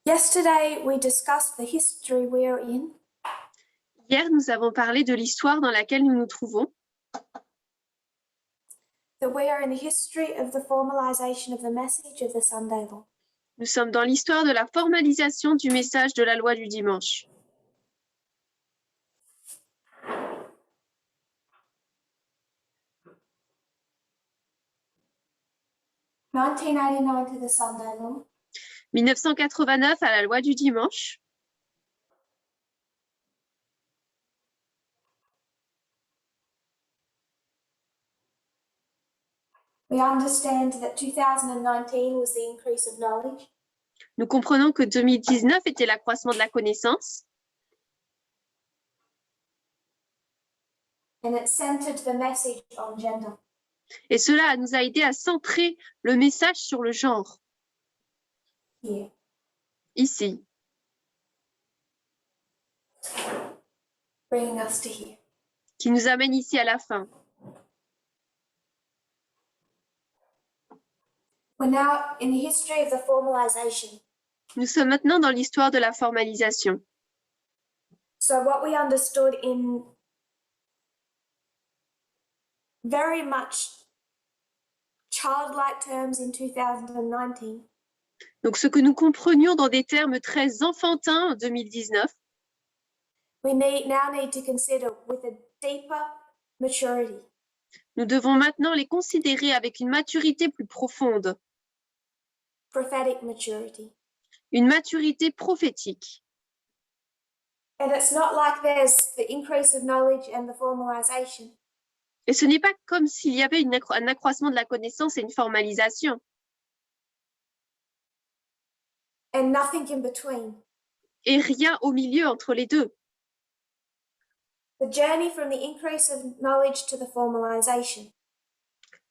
Yesterday, we discussed the history we are in. Hier, nous avons parlé de l'histoire dans laquelle nous nous trouvons. That we are in the history of the formalization of the message of the Sunday law. Nous sommes dans l'histoire de la formalisation du message de la loi du dimanche. « 1989 to the Sunday law. 1989 à la loi du dimanche. We understand that 2019 was the increase of knowledge. Nous comprenons que 2019 était l'accroissement de la connaissance. And it centered the message on gender. Et cela nous a aidé à centrer le message sur le genre. Here. Ici. Bringing us to here. Qui nous amène ici à la fin. We're now in the history of the formalization. Nous sommes maintenant dans l'histoire de la formalisation. So what we understood in very much childlike terms in 2019. Donc ce que nous comprenions dans des termes très enfantins en 2019, we now need to consider with a deeper maturity. Nous devons maintenant les considérer avec une maturité plus profonde. Prophetic maturity. Une maturité prophétique. And it's not like there's the increase of knowledge and the formalization. Et ce n'est pas comme s'il y avait un accroissement de la connaissance et une formalisation. And nothing in between. Et rien au milieu entre les deux. The journey from the increase of knowledge to the formalization.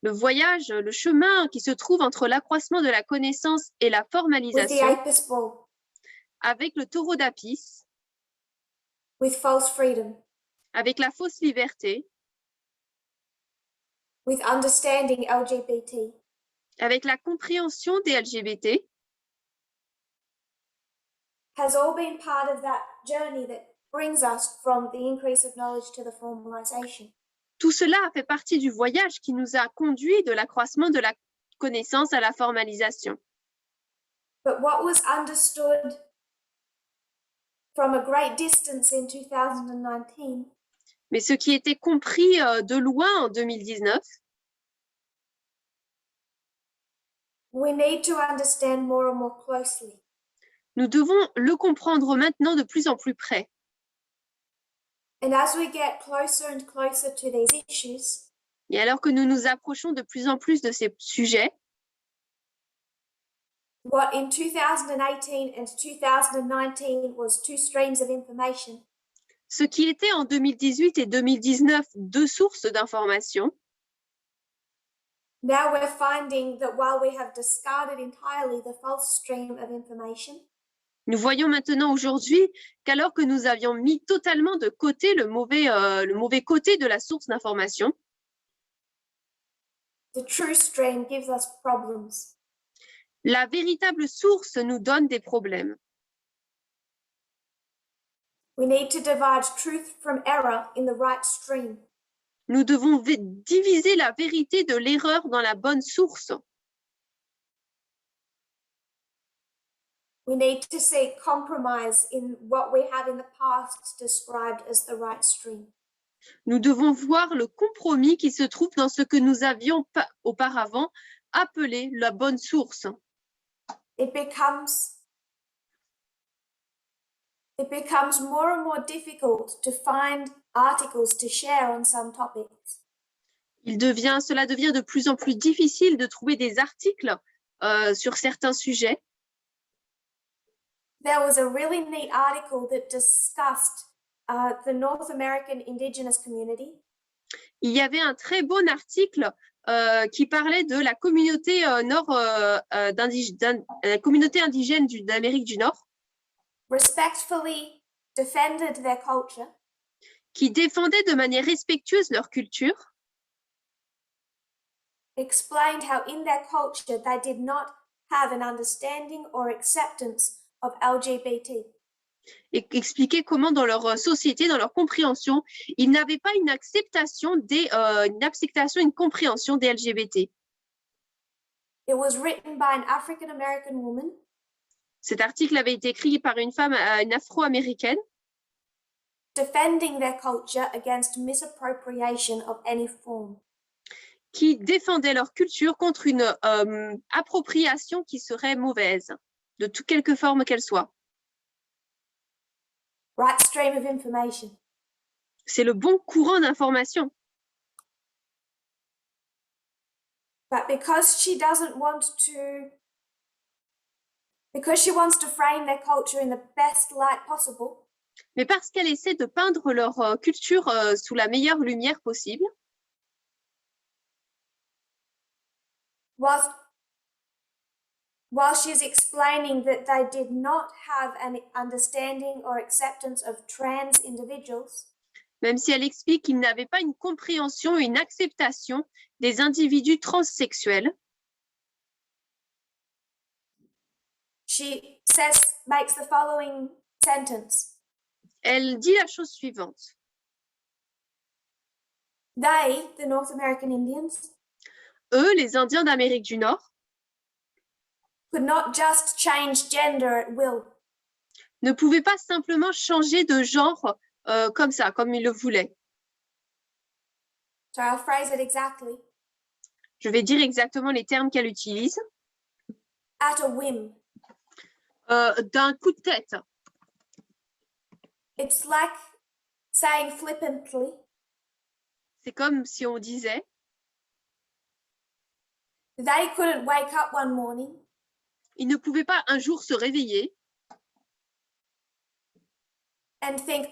Le voyage, le chemin qui se trouve entre l'accroissement de la connaissance et la formalisation. With the Apis bull. Avec le taureau d'Apis. With false freedom. Avec la fausse liberté. With understanding LGBT. Avec la compréhension des LGBT. Has all been part of that journey that brings us from the increase of knowledge to the formalization. Tout cela a fait partie du voyage qui nous a conduit de l'accroissement de la connaissance à la formalisation. But what was understood from a great distance in 2019. Mais ce qui était compris de loin en 2019, we need to understand more and more closely. Nous devons le comprendre maintenant de plus en plus près. And as we get closer and closer to these issues, et alors que nous nous approchons de plus en plus de ces sujets, what in 2018 and 2019 was two streams of information, ce qui était en 2018 et 2019 deux sources d'information, now we're finding that while we have discarded entirely the false stream of information, nous voyons maintenant aujourd'hui qu'alors que nous avions mis totalement de côté le mauvais côté de la source d'information, the true stream gives us problems. La véritable source nous donne des problèmes. We need to divide truth from error in the right stream. Nous devons diviser la vérité de l'erreur dans la bonne source. We need to seek compromise in what we have in the past described as the right stream. Nous devons voir le compromis qui se trouve dans ce que nous avions auparavant appelé la bonne source. It becomes more and more difficult to find articles to share on some topics. Cela devient de plus en plus difficile de trouver des articles sur certains sujets. There was a really neat article that discussed the North American indigenous community. Il y avait un très bon article qui parlait de la communauté la communauté indigène d'Amérique du Nord, respectfully defended their culture, qui défendaient de manière respectueuse leur culture, explained how in their culture they did not have an understanding or acceptance of LGBT. et expliquaient comment dans leur société, dans leur compréhension, ils n'avaient pas une acceptation, une compréhension des LGBT. It was written by an African American woman Cet article avait été écrit par une femme, une afro-américaine, defending their culture against misappropriation of any form. qui défendait leur culture contre une appropriation qui serait mauvaise, de quelque forme qu'elle soit. Right stream of information. C'est le bon courant d'information. But because she wants to frame their culture in the best light possible, Mais parce qu'elle essaie de peindre leur culture sous la meilleure lumière possible, whilst she's explaining that they did not have an understanding or acceptance of trans individuals, même si elle explique qu'ils n'avaient pas une compréhension et une acceptation des individus transsexuels, she makes the following sentence. elle dit la chose suivante. They, the North American Indians, Eux, les Indiens d'Amérique du Nord, could not just change gender at will. ne pouvaient pas simplement changer de genre comme ça, comme ils le voulaient. So I'll phrase it exactly. Je vais dire exactement les termes qu'elle utilise. At a whim. D'un coup de tête. It's like saying flippantly. C'est comme si on disait. They couldn't wake up one morning. Ils ne pouvaient pas un jour se réveiller. And think,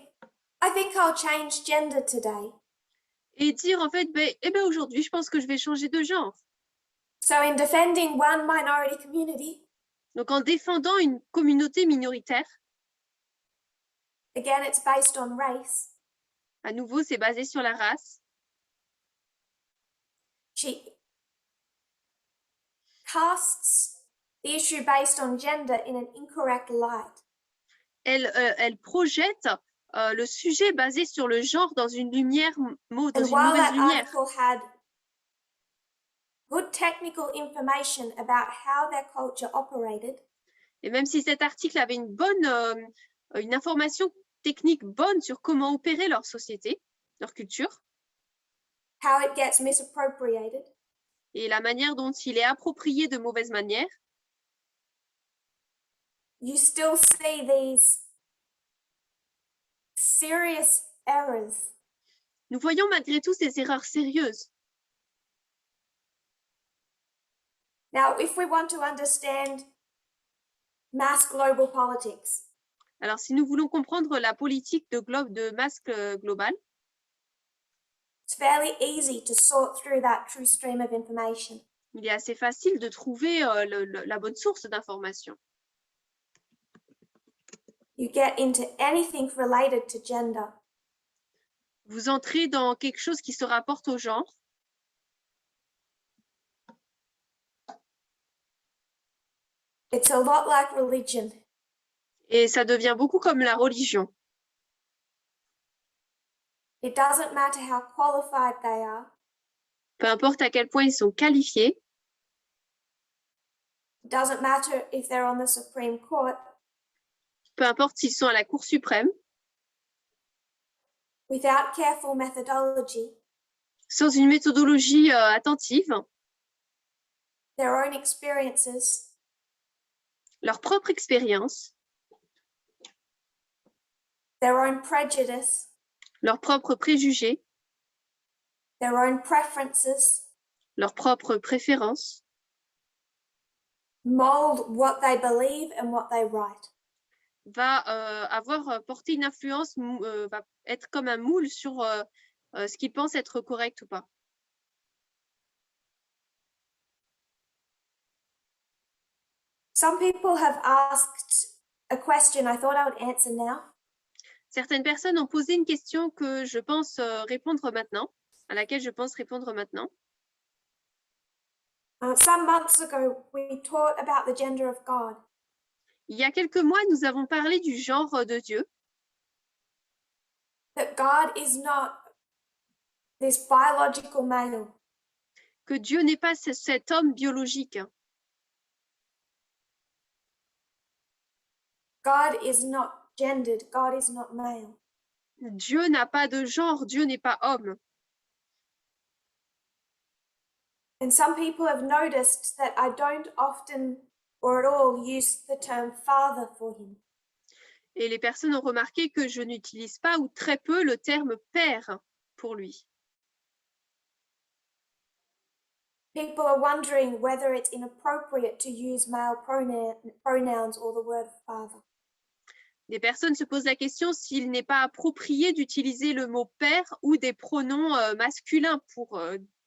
I think I'll change gender today. Et dire en fait, aujourd'hui, je pense que je vais changer de genre. So in defending one minority community, donc en défendant une communauté minoritaire, again it's based on race. À nouveau, c'est basé sur la race. She casts the issue based on gender in an incorrect light. Elle projette le sujet basé sur le genre dans une lumière, dans And une while mauvaise that lumière. article had good technical information about how their culture operated, Et même si cet article avait une information technique bonne sur comment opérer leur société, leur culture, how it gets misappropriated, et la manière dont il est approprié de mauvaise manière, you still see these serious errors. nous voyons malgré tout ces erreurs sérieuses. Now, if we want to understand mass global politics, alors si nous voulons comprendre la politique de masse globale, it's fairly easy to sort through that true stream of information. il est assez facile de trouver la bonne source d'information. You get into anything related to gender. Vous entrez dans quelque chose qui se rapporte au genre. It's a lot like religion. Et ça devient beaucoup comme la religion. It doesn't matter how qualified they are. Peu importe à quel point ils sont qualifiés. It doesn't matter if they're on the Supreme Court. Peu importe s'ils sont à la Cour suprême. Without careful methodology. Sans une méthodologie attentive. Their own experiences. Leur propre expérience. Their own prejudice. Leurs propres préjugés. Their own preferences. Leurs propres préférences. Mold what they believe and what they write. Va avoir porté une influence, va être comme un moule sur ce qu'ils pensent être correct ou pas. Some people have asked a question I thought I would answer now. Certaines personnes ont posé une question que je pense répondre maintenant, à laquelle je pense répondre maintenant. Some months ago, we taught about the gender of God. Il y a quelques mois, nous avons parlé du genre de Dieu, That God is not this biological male. que Dieu n'est pas cet homme biologique. God is not gendered. God is not male. Dieu n'a pas de genre, Dieu n'est pas homme. And some people have noticed that I don't often or at all use the term father for him. Et les personnes ont remarqué que je n'utilise pas ou très peu le terme père pour lui. People are wondering whether it's inappropriate to use male pronouns or the word father. Les personnes se posent la question s'il n'est pas approprié d'utiliser le mot père ou des pronoms masculins pour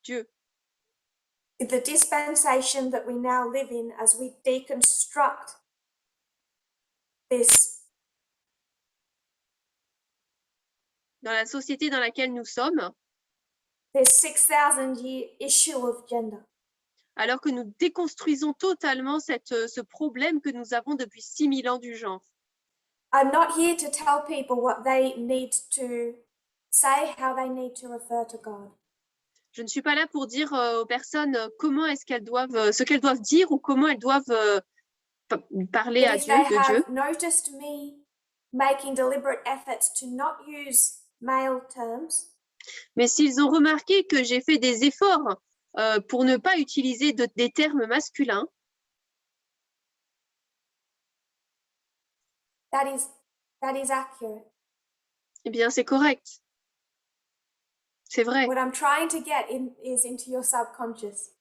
Dieu. The dispensation that we now live in as we deconstruct this Dans la société dans laquelle nous sommes, this 6,000-year issue of gender. alors que nous déconstruisons totalement ce problème que nous avons depuis 6000 ans du genre. I'm not here to tell people what they need to say, how they need to refer to God. Je ne suis pas là pour dire aux personnes comment est-ce qu'elles doivent, ce qu'elles doivent dire ou comment elles doivent parler But à if Dieu, they de Dieu. have noticed me making deliberate efforts to not use male terms, Mais s'ils ont remarqué que j'ai fait des efforts pour ne pas utiliser des termes masculins, that is accurate. eh bien c'est correct. C'est vrai. What I'm trying to get is into your subconscious.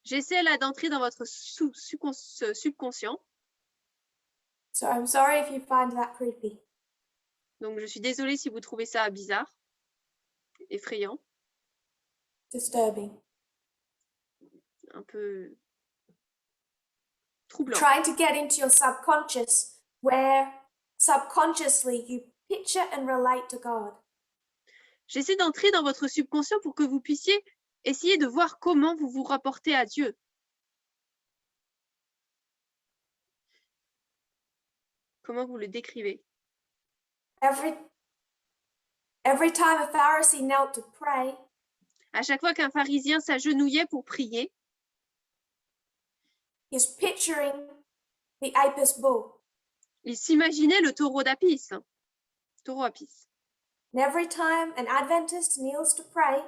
J'essaie là d'entrer dans votre subconscient. So I'm sorry if you find that creepy. Donc je suis désolée si vous trouvez ça bizarre, effrayant, Disturbing. un peu troublant. Trying to get into your subconscious where subconsciously you picture and relate to God. J'essaie d'entrer dans votre subconscient pour que vous puissiez essayer de voir comment vous vous rapportez à Dieu. Comment vous le décrivez? Every time a Pharisee knelt to pray, À chaque fois qu'un pharisien s'agenouillait pour prier, he's picturing the Apis bull. il s'imaginait le taureau d'Apis. Taureau Apis. And every time an Adventist kneels to pray,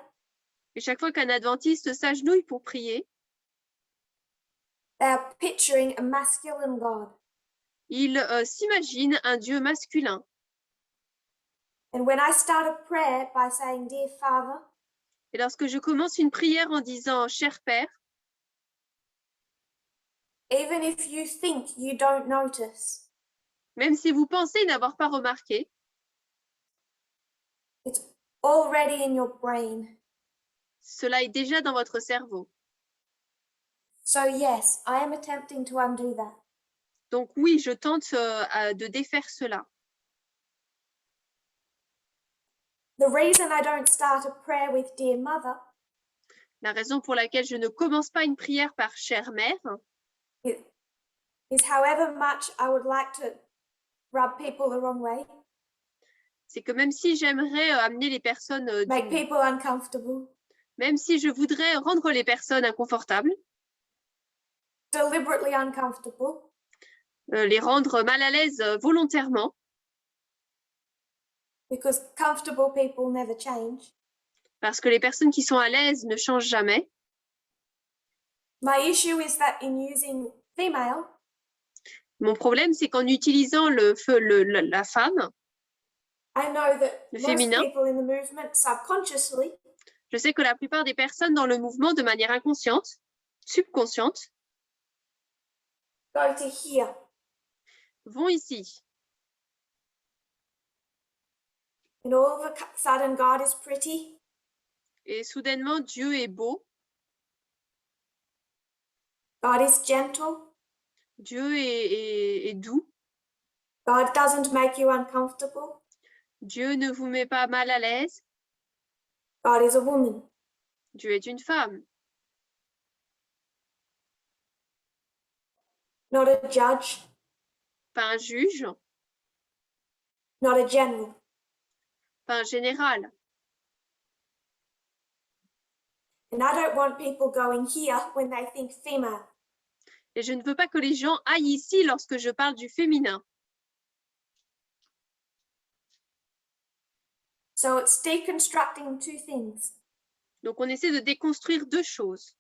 Et chaque fois qu'un adventiste s'agenouille pour prier, they're picturing a masculine God. il s'imagine un Dieu masculin. And when I start a prayer by saying, Dear Father, Et lorsque je commence une prière en disant « Cher Père », even if you think you don't notice, même si vous pensez n'avoir pas remarqué, it's already in your brain. cela est déjà dans votre cerveau. So yes, I am attempting to undo that. Donc oui, je tente de défaire cela. The reason I don't start a prayer with Dear Mother La raison pour laquelle je ne commence pas une prière par « Chère Mère », is however much I would like to rub people the wrong way, c'est que même si j'aimerais amener les personnes, make people uncomfortable, même si je voudrais rendre les personnes inconfortables, deliberately uncomfortable, les rendre mal à l'aise volontairement, because comfortable people never change. parce que les personnes qui sont à l'aise ne changent jamais. My issue is that in using female, Mon problème, c'est qu'en utilisant la femme, I know that le most féminin, people in the movement subconsciously je sais que la plupart des personnes dans le mouvement, de manière inconsciente, subconsciente, go to here. vont ici. And all of a sudden, God is pretty. Et soudainement, Dieu est beau, God is gentle. Dieu est doux. God doesn't make you uncomfortable. Dieu ne vous met pas mal à l'aise. God is a woman. Dieu est une femme, Not a judge, pas un juge, not a general. pas un général. And I don't want people going here when they think female. Et je ne veux pas que les gens aillent ici lorsque je parle du féminin. So it's deconstructing two things. Donc, on essaie de déconstruire deux choses.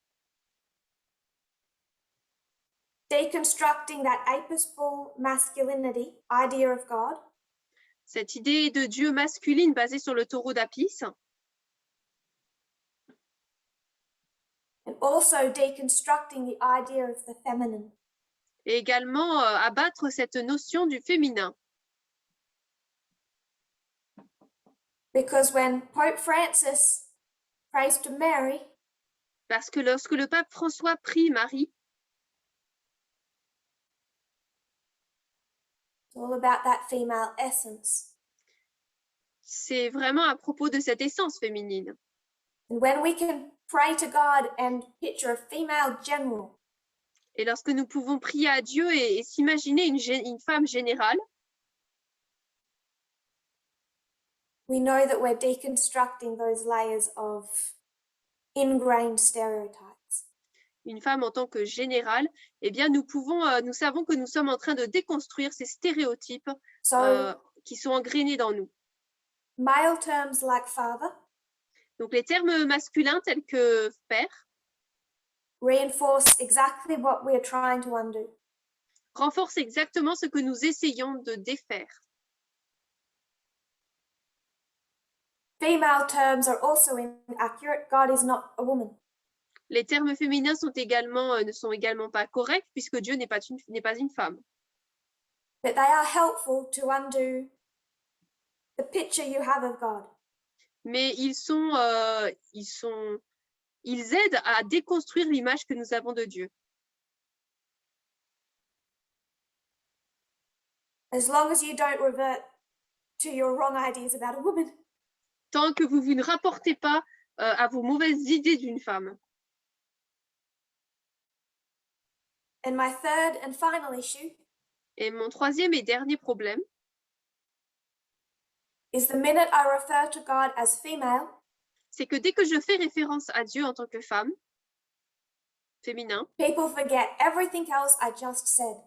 Deconstructing that apostle masculinity idea of God. Cette idée de Dieu masculine basée sur le taureau d'Apis. And also deconstructing the idea of the feminine. Et également abattre cette notion du féminin. Because when Pope Francis prays to Mary, Parce que lorsque le pape François prie Marie, it's all about that female essence. c'est vraiment à propos de cette essence féminine. And when we can pray to God and picture a female general, Et lorsque nous pouvons prier à Dieu et s'imaginer une femme générale, we know that we're deconstructing those layers of ingrained stereotypes. une femme en tant que générale, eh bien nous savons que nous sommes en train de déconstruire ces stéréotypes So qui sont engrainés dans nous. male terms like father Donc les termes masculins tels que père reinforce exactly what we are trying to undo. renforcent exactement ce que nous essayons de défaire. Female terms are also inaccurate. God is not a woman. Les termes féminins ne sont également pas corrects puisque Dieu n'est pas une femme. But they are helpful to undo the picture you have of God. Mais ils aident à déconstruire l'image que nous avons de Dieu. As long as you don't revert to your wrong ideas about a woman. Tant que vous ne rapportez pas à vos mauvaises idées d'une femme. And my third and final issue Et mon troisième et dernier problème, is the minute I refer to God as female, c'est que dès que je fais référence à Dieu en tant que femme, féminin, people forget everything else I just said.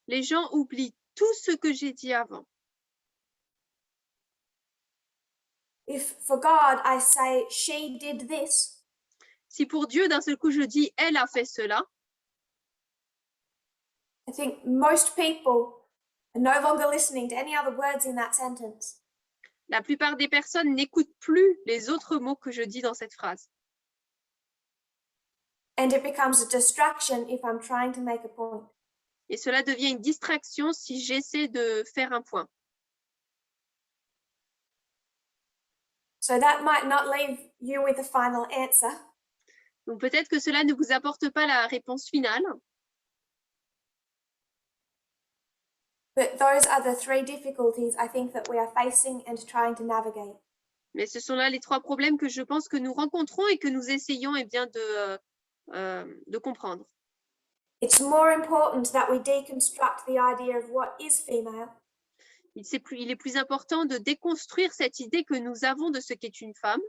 les gens oublient tout ce que j'ai dit avant. If for God I say she did this, Si pour Dieu, d'un seul coup, je dis « elle a fait cela », I think most people are no longer listening to any other words in that sentence. la plupart des personnes n'écoutent plus les autres mots que je dis dans cette phrase. And it becomes a distraction if I'm trying to make a point. Et cela devient une distraction si j'essaie de faire un point. So that might not leave you with a final answer, Donc peut-être que cela ne vous apporte pas la réponse finale, but those are the three difficulties I think that we are facing and trying to navigate. mais ce sont là les trois problèmes que je pense que nous rencontrons et que nous essayons de comprendre. It's more important that we deconstruct the idea of what is female Il est plus important de déconstruire cette idée que nous avons de ce qu'est une femme.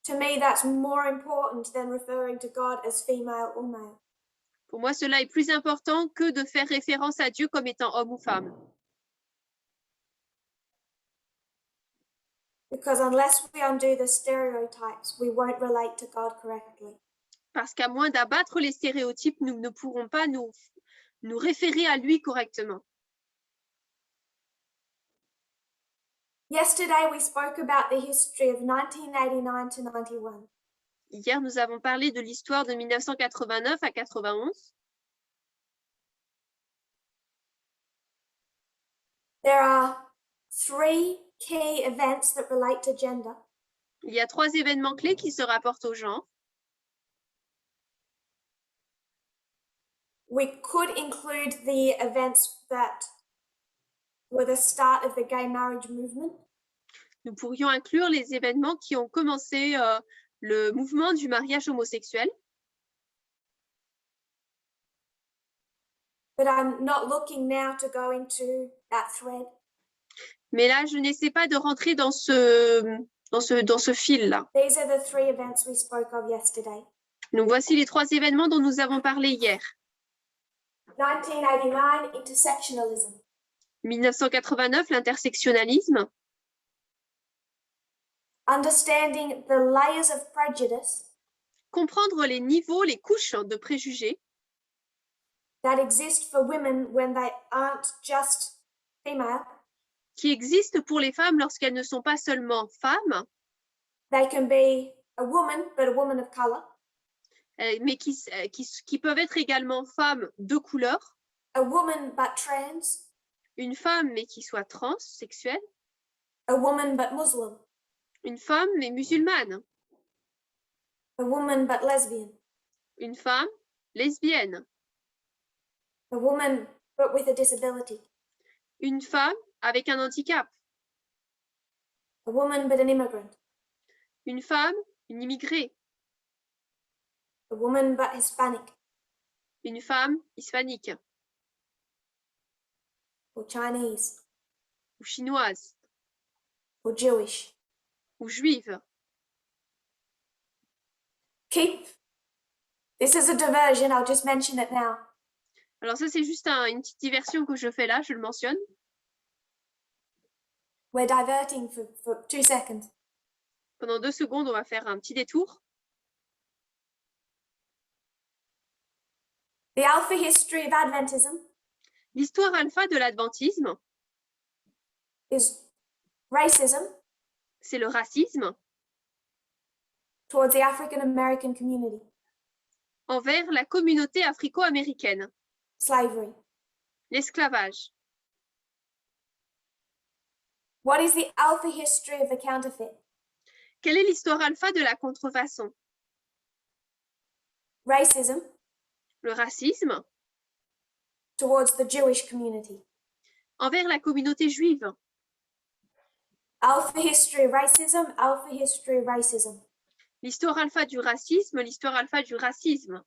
To me, that's more important than referring to God as female or male. Pour moi, cela est plus important que de faire référence à Dieu comme étant homme ou femme. Because unless we undo the stereotypes, we won't relate to God correctly. Parce qu'à moins d'abattre les stéréotypes, nous ne pourrons pas nous référer à lui correctement. Yesterday, we spoke about the history of 1989 to 91. Hier, nous avons parlé de l'histoire de 1989 à 91. There are three key events that relate to gender. Il y a trois événements clés qui se rapportent au genre. we could include the events that were the start of the gay marriage movement. Nous pourrions inclure les événements qui ont commencé le mouvement du mariage homosexuel. But I'm not looking now to go into that thread. Mais là, je n'essaie pas de rentrer dans ce fil-là. These are the 3 events we spoke of yesterday. Donc, voici les 3 événements dont nous avons parlé hier. 1989, intersectionalism. 1989, l'intersectionnalisme. Understanding the layers of prejudice Comprendre les niveaux, les couches de préjugés that exist for women when they aren't just female. qui existent pour les femmes lorsqu'elles ne sont pas seulement femmes, They can be a woman, but a woman of color. mais qui peuvent être également femmes de couleur, A woman, but trans. une femme mais qui soit transsexuelle, A woman, but Muslim. une femme mais musulmane, A woman, but lesbian. une femme lesbienne, A woman, but with a disability. une femme avec un handicap, A woman, but an immigrant. une femme, une immigrée, A woman, but Hispanic. une femme hispanique Or Chinese. ou chinoise Or Jewish. ou juive. This is a diversion, I'll just mention it now. Alors ça, c'est juste une petite diversion que je fais là, je le mentionne. We're diverting for 2 seconds. Pendant 2 secondes, on va faire un petit détour. The alpha history of Adventism L'histoire alpha de l'adventisme, is racism c'est le racisme towards the African American community, envers la communauté africo-américaine, slavery. l'esclavage. What is the alpha history of the counterfeit? Quelle est l'histoire alpha de la contrefaçon? Racism Le racisme towards the Jewish community. envers la communauté juive. Alpha history racism, alpha history racism. L'histoire alpha du racisme, l'histoire alpha du racisme.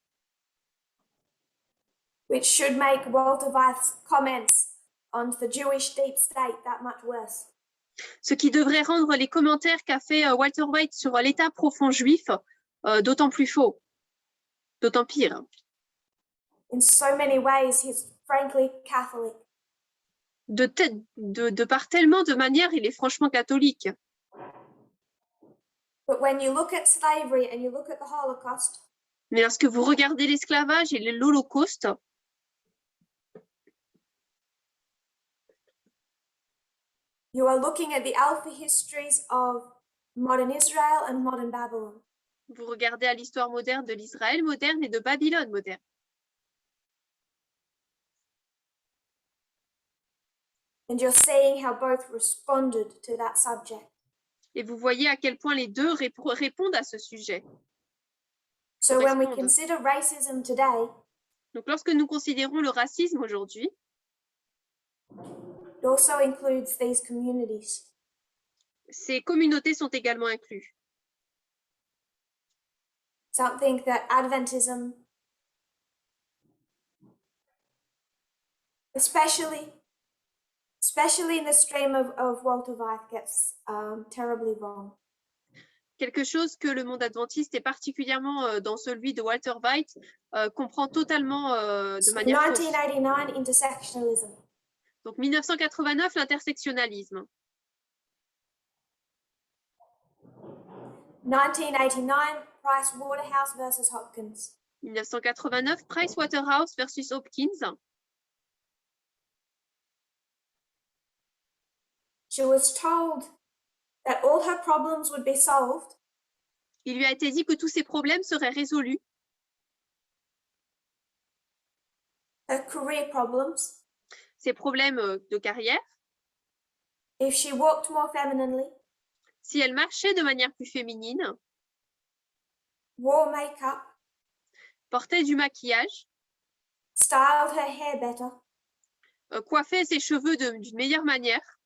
Which should make Walter Weiss comments on the Jewish deep state that much worse. Ce qui devrait rendre les commentaires qu'a fait Walter White sur l'état profond juif d'autant plus faux, d'autant pire. In so many ways, he's frankly Catholic. De par tellement de manières, il est franchement catholique. But when you look at slavery and you look at the Holocaust, Mais lorsque vous regardez l'esclavage et l'Holocauste, you are looking at the alpha histories of modern Israel and modern Babylon. vous regardez à l'histoire moderne de l'Israël moderne et de Babylone moderne. And you're seeing how both responded to that subject. Et vous voyez à quel point les deux répondent à ce sujet. So when we Correspondent. consider racism today, Donc, lorsque nous considérons le racisme aujourd'hui, it also includes these communities. ces communautés sont également incluses. Something that Adventism, especially in the stream of Walter Weiss, gets terribly wrong. Quelque chose que le monde adventiste, et particulièrement dans celui de Walter White, comprend totalement de manière fausse. 1989, intersectionalism. Donc 1989, l'intersectionnalisme. 1989, Price Waterhouse versus Hopkins. 1989, Price Waterhouse versus Hopkins. She was told that all her problems would be solved. Il lui a été dit que tous ses problèmes seraient résolus. Her career problems, Ses problèmes de carrière, if she walked more femininely, si elle marchait de manière plus féminine, wore makeup, portait du maquillage, styled her hair better, coiffait ses cheveux d'une meilleure manière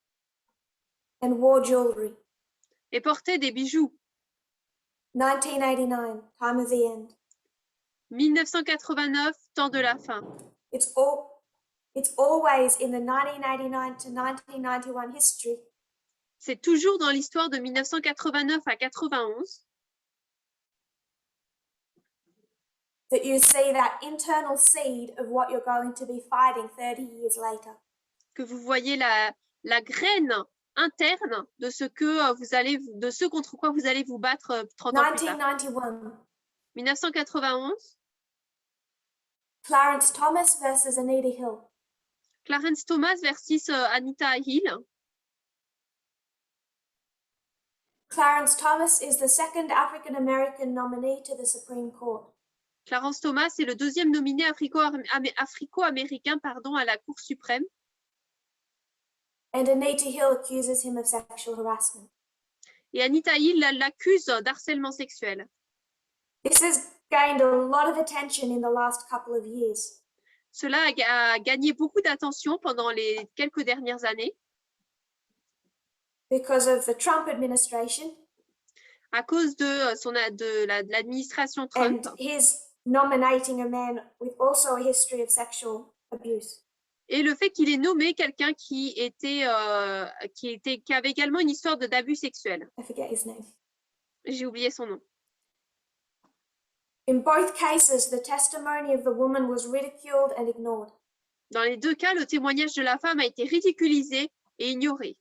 and wore jewelry. et portait des bijoux. 1989, time of the end. 1989, temps de la fin. It's always in the 1989 to 1991 history C'est toujours dans l'histoire de 1989 à 91 that you see that internal seed of what you're going to be fighting 30 years later. que vous voyez la graine interne de ce contre quoi vous allez vous battre 30 ans plus tard. 1991, 1991, Clarence Thomas versus Anita Hill. Clarence Thomas versus Anita Hill. Clarence Thomas is the second African-American nominee to the Supreme Court. Clarence Thomas est le deuxième nominé afro-américain à la Cour suprême. And Anita Hill accuses him of sexual harassment. Et Anita Hill l'accuse d'harcèlement sexuel. This has gained a lot of attention in the last couple of years. Cela a gagné beaucoup d'attention pendant les quelques dernières années. Because of the Trump administration. À cause de l'administration Trump. And his nominating a man with also a history of sexual abuse. Et le fait qu'il ait nommé quelqu'un qui avait également une histoire d'abus sexuels. I forget his name. J'ai oublié son nom. In both cases, the testimony of the woman was ridiculed and ignored. Dans les deux cas, le témoignage de la femme a été ridiculisé et ignoré.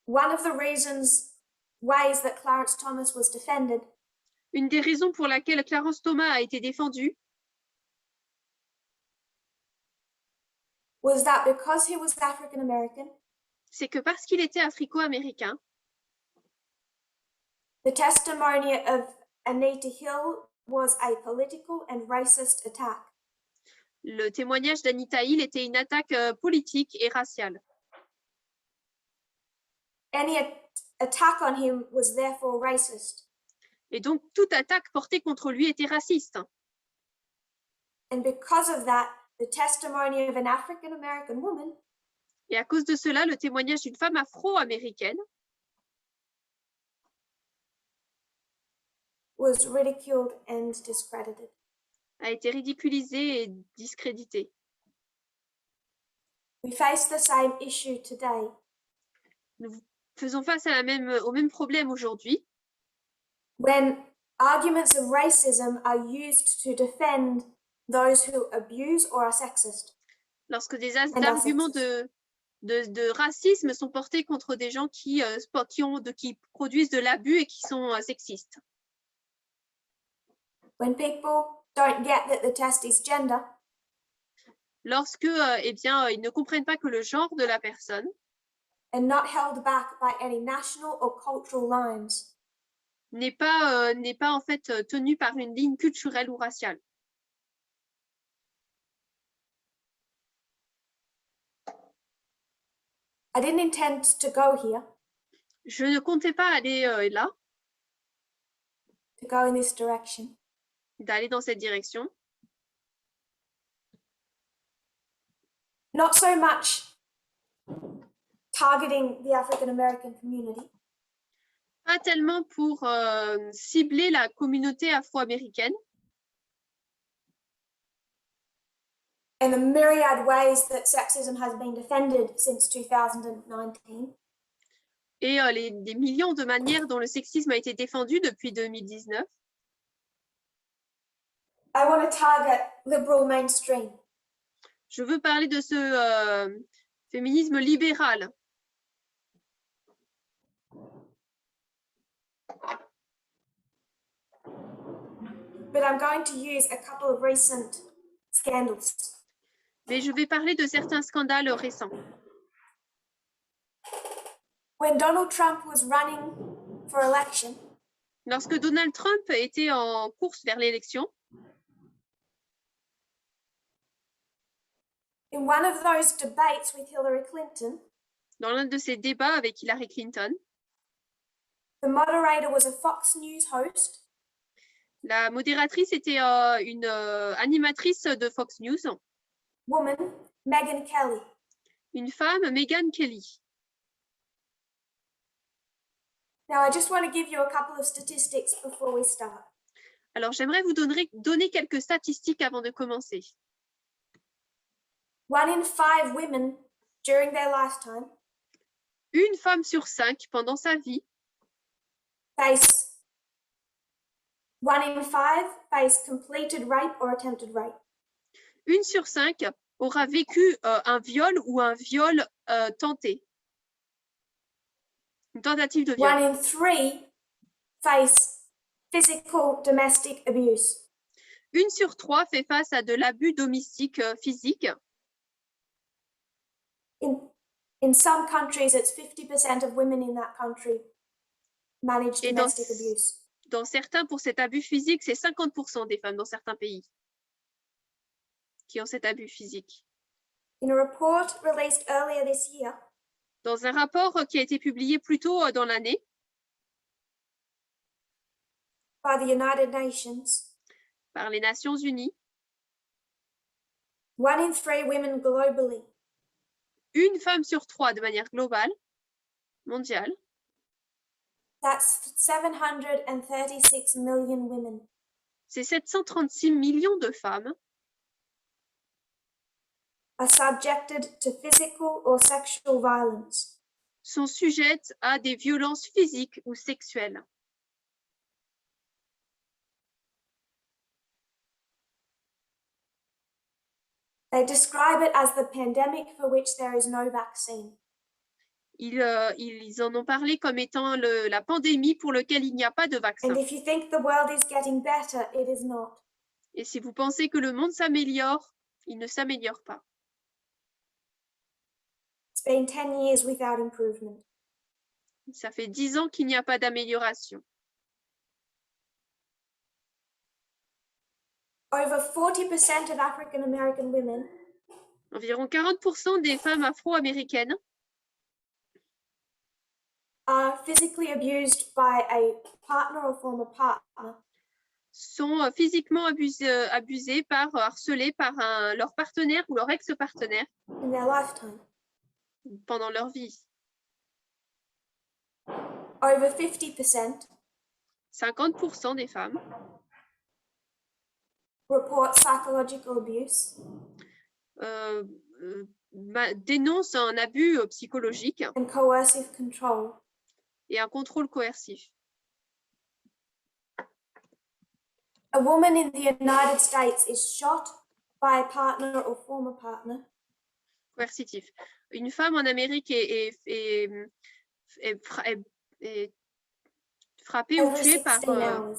One of the ways that Clarence Thomas was defended. Une des raisons pour laquelle Clarence Thomas a été défendu. Was that because he was African American. C'est que parce qu'il était afro-américain. The testimony of Anita Hill was a political and racist attack. Le témoignage d'Anita Hill était une attaque politique et raciale. Any attack on him was therefore racist. Et donc, toute attaque portée contre lui était raciste. And because of that, the testimony of an African American woman. Et à cause de cela, le témoignage d'une femme afro-américaine was ridiculed and discredited. A été ridiculisé et discrédité. We face the same issue today. Nous faisons face au même problème aujourd'hui. When arguments of racism are used to defend those who abuse or are sexist. Lorsque des arguments de racisme sont portés contre des gens qui produisent de l'abus et qui sont sexistes. When people don't get that the test is gender. Lorsque ils ne comprennent pas que le genre de la personne and not held back by any national or cultural lines. N'est pas en fait tenu par une ligne culturelle ou raciale. I didn't intend to go here. Je ne comptais pas aller là. To go in this direction. D'aller dans cette direction. Not so much targeting the African American community. Pas tellement pour cibler la communauté afro-américaine. And the myriad ways that sexism has been defended since 2019. Et des millions de manières dont le sexisme a été défendu depuis 2019. I want to target liberal mainstream. Je veux parler de ce féminisme libéral. But I'm going to use a couple of recent scandals. Mais je vais parler de certains scandales récents. When Donald Trump was running for election, lorsque Donald Trump était en course vers l'élection, in one of those debates with Hillary Clinton, dans l'un de ses débats avec Hillary Clinton, the moderator was a Fox News host. La modératrice était une animatrice de Fox News, woman, Megyn Kelly. une femme, Megyn Kelly. Now, I just want to give you a couple of statistics before we start. Alors, j'aimerais vous donner quelques statistiques avant de commencer. 1 in 5 women during their lifetime Une femme sur 5 pendant sa vie, face 1 in 5 face completed rape or attempted rape. une sur 5 aura vécu un viol ou un viol tenté. Une tentative de viol. 1 in 3 face physical domestic abuse. Une sur 3 fait face à de l'abus domestique physique. In some countries, it's 50% of women in that country manage domestic abuse. Dans certains, pour cet abus physique, c'est 50% des femmes dans certains pays qui ont cet abus physique. In a report released earlier this year, Dans un rapport qui a été publié plus tôt dans l'année by the United Nations, par les Nations Unies, 1 in 3 women globally une femme sur 3 de manière globale, mondiale, that's 736 million women, c'est 736 millions de femmes are subjected to physical or sexual violence. sont sujettes à des violences physiques ou sexuelles. They describe it as the pandemic for which there is no vaccine. Ils en ont parlé comme étant la pandémie pour laquelle il n'y a pas de vaccin. And if you think the world is getting better, it is not. Et si vous pensez que le monde s'améliore, il ne s'améliore pas. It's been 10 years without improvement. Ça fait 10 ans qu'il n'y a pas d'amélioration. Over 40% of African American women Environ 40% des femmes afro-américaines are physically abused by a partner or former partner sont physiquement abusées harcelées par leur partenaire ou leur ex-partenaire in their lifetime. pendant leur vie. Over 50% 50% des femmes report psychological abuse dénoncent un abus psychologique and coercive control. et un contrôle coercif. A woman in the United States is shot by a partner or former partner Coercitif. Une femme en Amérique est frappée ou every tuée 16 par... hours.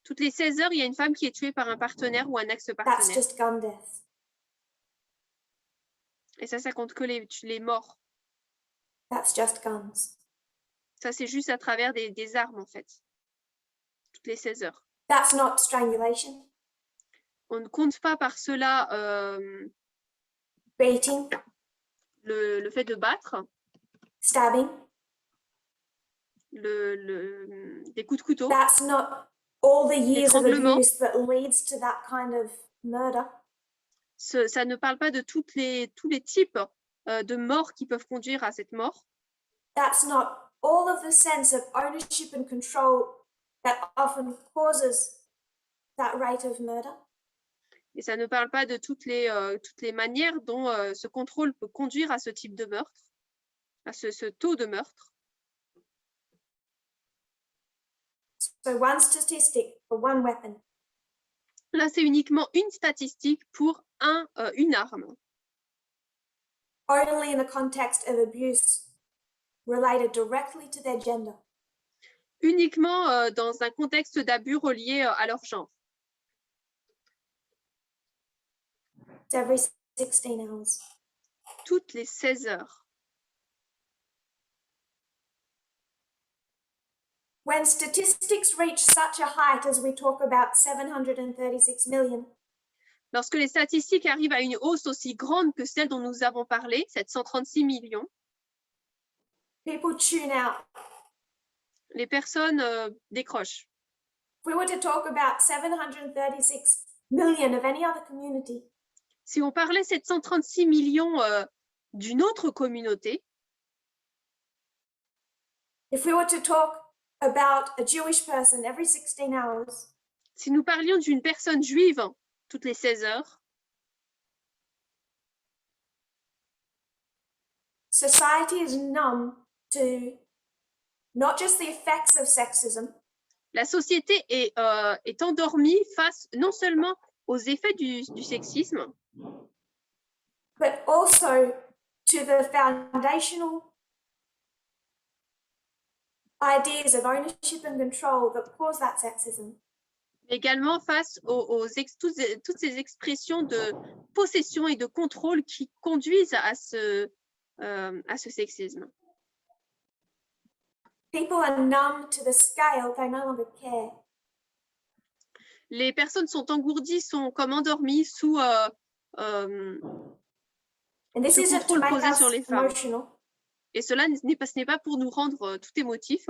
toutes les 16 heures, il y a une femme qui est tuée par un partenaire ou un That's ex-partenaire. just gun death. Et ça compte que les morts. That's just guns. Ça, c'est juste à travers des armes, en fait. Toutes les 16 heures. That's not strangulation, On ne compte pas par cela beating, le fait de battre, stabbing. des coups de couteau. That's not all the years of L'étranglement. abuse that leads to that kind of murder. Ça ne parle pas de tous les types de morts qui peuvent conduire à cette mort. That's not all of the sense of ownership and control that often causes that rate of murder. Et ça ne parle pas de toutes les manières dont ce contrôle peut conduire à ce type de meurtre, à ce taux de meurtre. So one statistic for one weapon. Là, c'est uniquement une statistique pour une arme. Only in the context of abuse related directly to their gender. Uniquement dans un contexte d'abus relié à leur genre. It's every 16 hours. Toutes les 16 heures. When statistics reach such a height as we talk about 736 million, Lorsque les statistiques arrivent à une hausse aussi grande que celle dont nous avons parlé, 736 millions, people tune out. les personnes décrochent. If we were to talk about 736 million of any other community, Si on parlait 736 millions d'une autre communauté, if we were to talk about a Jewish person every 16 hours, si nous parlions d'une personne juive toutes les 16 heures, society is numb to not just the effects of sexism, la société est endormie face non seulement aux effets du sexisme, but also to the foundational ideas of ownership and control that cause that sexism. mais également face toutes ces expressions de possession et de contrôle qui conduisent à ce sexisme. People are numb to the scale, they no longer care. Les personnes sont engourdies, sont comme endormies sous And this le isn't to contrôle make posé us sur les femmes. emotional. Et cela ce n'est pas pour nous rendre tout émotifs,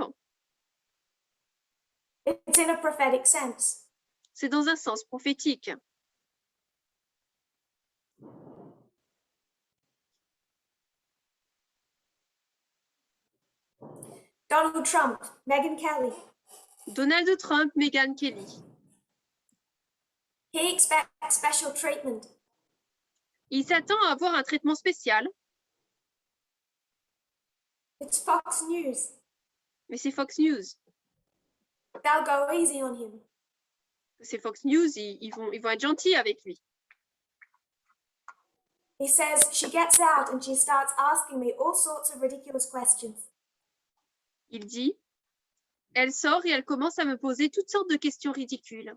It's in a prophetic sense. c'est dans un sens prophétique. Donald Trump, Megyn Kelly, Donald Trump, Megyn Kelly. he expects special treatment. Il s'attend à avoir un traitement spécial, It's Fox News. mais c'est Fox News. They'll go easy on him. C'est Fox News, ils vont être gentils avec lui. He says she gets out and she starts asking me all sorts of ridiculous questions. Il dit, elle sort et elle commence à me poser toutes sortes de questions ridicules.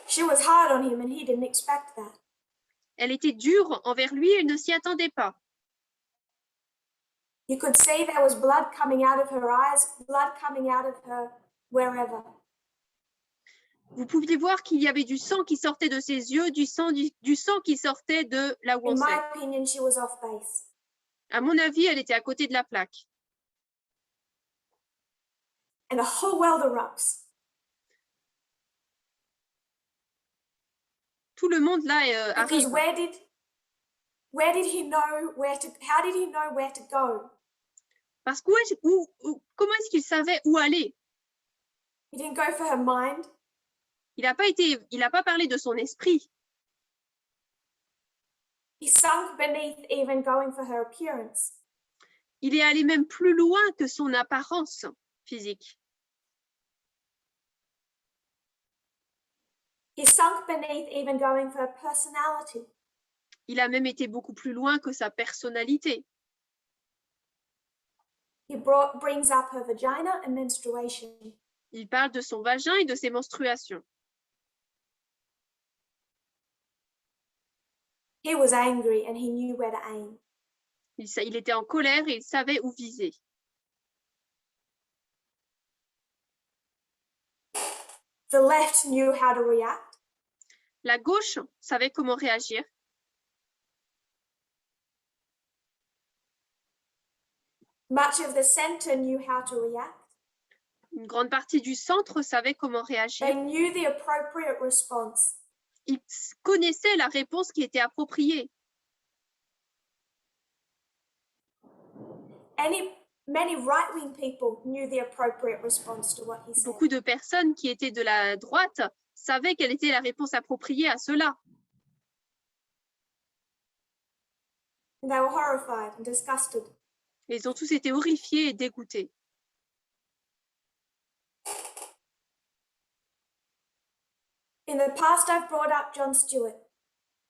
She was hard on him and he didn't expect that. Elle était dure envers lui et il ne s'y attendait pas. You could see there was blood coming out of her eyes, blood coming out of her wherever. Vous pouviez voir qu'il y avait du sang qui sortait de ses yeux, du sang qui sortait de là où on In my sait. opinion, she was off base. À mon avis, elle était à côté de la plaque. And a whole world erupts. Tout le monde là Because arrive. where did he know how did he know where to go? Parce que comment est-ce qu'il savait où aller? He didn't go for her mind. Il n'a pas parlé de son esprit. He sunk beneath even going for her appearance. Il est allé même plus loin que son apparence physique. He sunk beneath even going for her personality. Il a même été beaucoup plus loin que sa personnalité. He brings up her vagina and menstruation. Il parle de son vagin et de ses menstruations. He was angry and he knew where to aim. Il était en colère et il savait où viser. The left knew how to react. La gauche savait comment réagir. Much of the center knew how to react. Une grande partie du centre savait comment They réagir. knew the appropriate response. Ils connaissaient la réponse qui était appropriée. Many right-wing people knew the appropriate response to what he said. Beaucoup de personnes qui étaient de la droite savaient quelle était la réponse appropriée à cela. And they were horrified and disgusted. Et ils ont tous été horrifiés et dégoûtés. In the past, I've brought up Jon Stewart.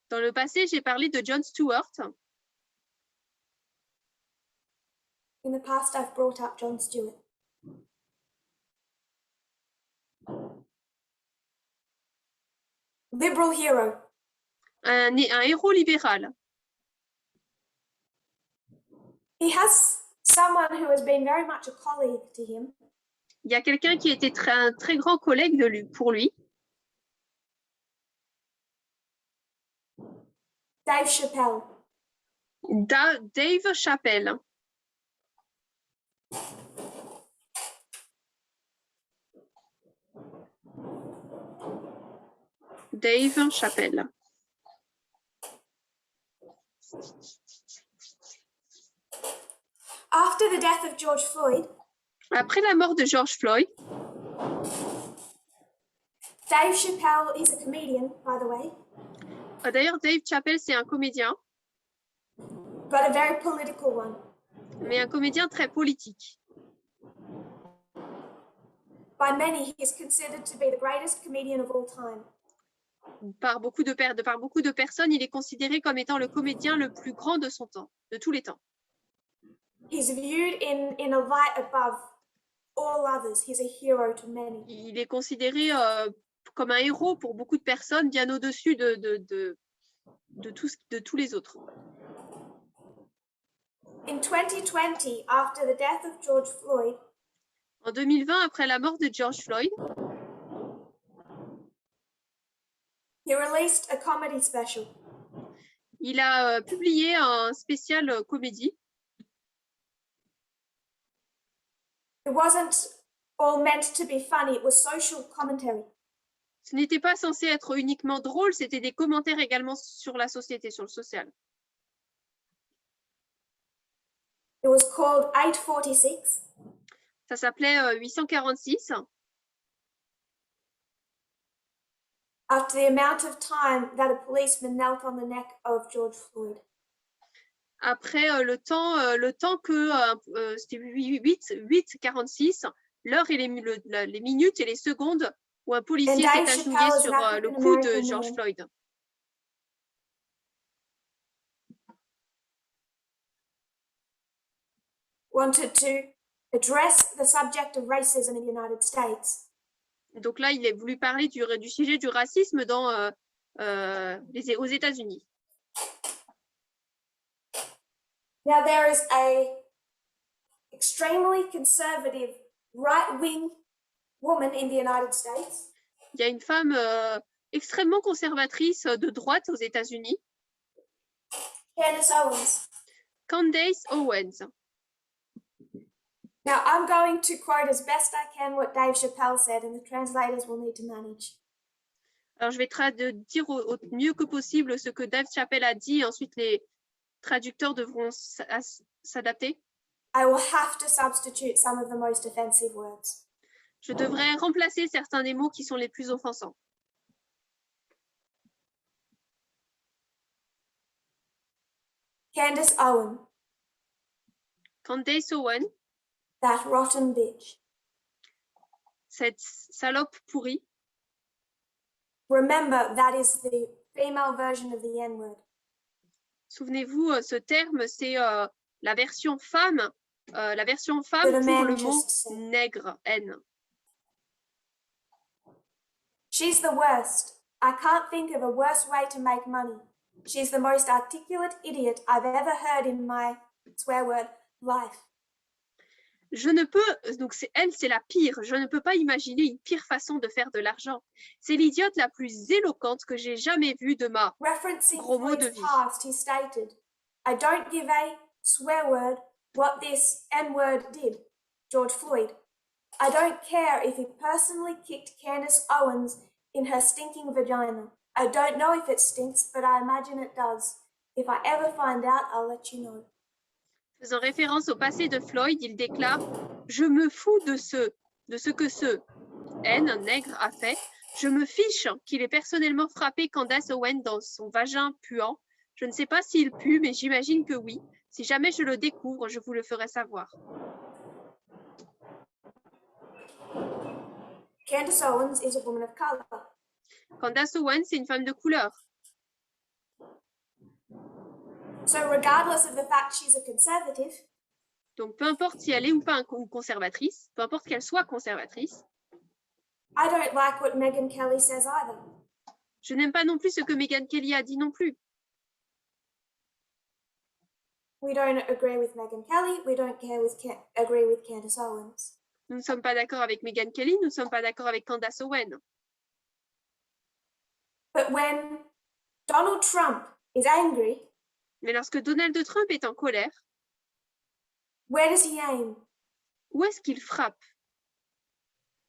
Dans le passé, j'ai parlé de Jon Stewart. In the past, I've brought up Jon Stewart. Liberal hero. Un héros libéral. He has someone who has been very much a colleague to him. Il y a quelqu'un qui était un très grand collègue pour lui. Dave Chappelle. Dave Chappelle. Dave Chappelle. After the death of George Floyd, Après la mort de George Floyd, Dave Chappelle is a comedian, by the way, d'ailleurs Dave Chappelle c'est un comédien, but a very political one. mais un comédien très politique. By many, he is considered to be the greatest comedian of all time. Par beaucoup de personnes, il est considéré comme étant le comédien le plus grand de son temps, de tous les temps. He's viewed in a light above all others. He's a hero to many. Il est considéré comme un héros pour beaucoup de personnes, bien au-dessus de tous les autres. In 2020, after the death of George Floyd, En 2020, après la mort de George Floyd, he released a comedy special. il a publié un spécial comédie. It wasn't all meant to be funny, it was social commentary. Ce n'était pas censé être uniquement drôle, c'était des commentaires également sur la société, sur le social. It was called 846. Ça s'appelait 846. After the amount of time that a policeman knelt on the neck of George Floyd. Après le temps que c'était 8:46, l'heure et les minutes et les secondes où un policier s'est agenouillé sur le cou de George Floyd. Wanted to address the subject of racism in the United States. Donc là, il a voulu parler du sujet du racisme aux États-Unis. Now there is a extremely conservative right-wing woman in the United States. Il y a une femme extrêmement conservatrice de droite aux États-Unis, Candace Owens. Candace Owens. Now I'm going to quote as best I can what Dave Chappelle said, and the translators will need to manage. Alors je vais dire au mieux que possible ce que Dave Chappelle a dit, et ensuite les traducteurs devront s'adapter. I will have to substitute some of the most offensive words. Je devrais remplacer certains des mots qui sont les plus offensants. Candace Owen. Candace Owen. That rotten bitch. Cette salope pourrie. Remember, that is the female version of the N-word. Souvenez-vous, ce terme, c'est la version femme pour le mot nègre, N. She's the worst. I can't think of a worse way to make money. She's the most articulate idiot I've ever heard in my swear word life. Donc elle, c'est la pire. Je ne peux pas imaginer une pire façon de faire de l'argent. C'est l'idiote la plus éloquente que j'ai jamais vue de ma gros mot de vie. Past, he stated, I don't give a swear word what this N-word did, George Floyd. I don't care if he personally kicked Candace Owens in her stinking vagina. I don't know if it stinks, but I imagine it does. If I ever find out, I'll let you know. Faisant référence au passé de Floyd, il déclare « Je me fous de ce que ce N, nègre, a fait. Je me fiche qu'il ait personnellement frappé Candace Owens dans son vagin puant. Je ne sais pas s'il pue, mais j'imagine que oui. Si jamais je le découvre, je vous le ferai savoir. » Candace Owens is a woman of color. Candace Owens, c'est une femme de couleur. So regardless of the fact she's a conservative, donc peu importe si elle est ou pas une conservatrice, peu importe qu'elle soit conservatrice, I don't like what Megyn Kelly says either. Je n'aime pas non plus ce que Megyn Kelly a dit non plus. We don't agree with Megyn Kelly, we don't agree with Candace Owens. Nous ne sommes pas d'accord avec Megyn Kelly, nous ne sommes pas d'accord avec Candace Owens. But when Donald Trump is angry, mais lorsque Donald Trump est en colère, where does he aim? Où est-ce qu'il frappe?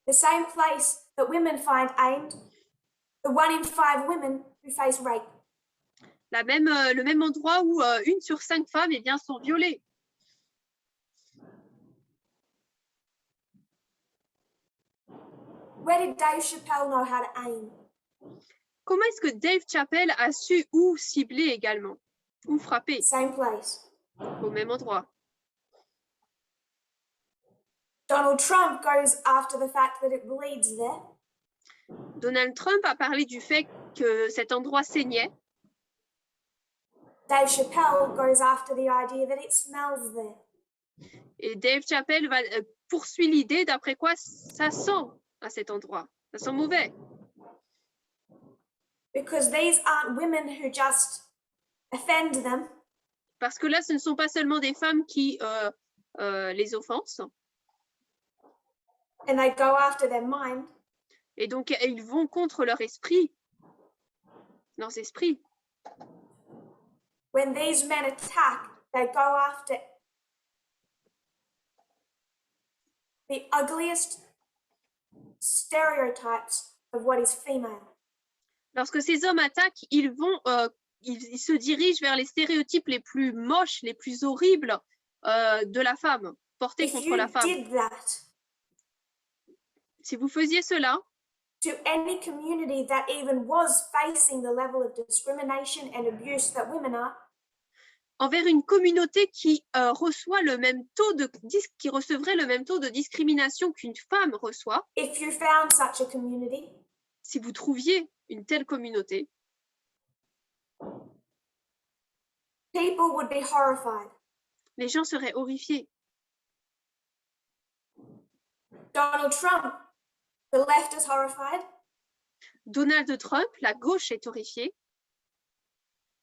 The same place that women find aimed The 1 in 5 women who face rape. Le même endroit où 1 sur 5 femmes eh bien, sont violées. Where did Dave Chappelle know how to aim? Comment est-ce que Dave Chappelle a su où cibler également, où frapper? Same place. Au même endroit. Donald Trump goes after the fact that it bleeds there. Donald Trump a parlé du fait que cet endroit saignait. Dave Chappelle goes after the idea that it smells there. Et Dave Chappelle poursuit l'idée d'après quoi ça sent à cet endroit. Ça sent mauvais. Because these aren't women who just offend them. Parce que là, ce ne sont pas seulement des femmes qui les offensent. And they go after their mind. Et donc, ils vont contre leur esprit. Leurs esprits. When these men attack, they go after the ugliest stereotypes of what is female. Lorsque ces hommes attaquent, ils se dirigent vers les stéréotypes les plus moches, les plus horribles de la femme, portés If contre you la femme. did that Si vous faisiez cela to any community that even was facing the level of discrimination and abuse that women are, envers une communauté qui recevrait le même taux de discrimination qu'une femme reçoit, if you found such a community, si vous trouviez une telle communauté, people would be horrified. les gens seraient horrifiés. Donald Trump, the left is horrified. Donald Trump, la gauche est horrifiée.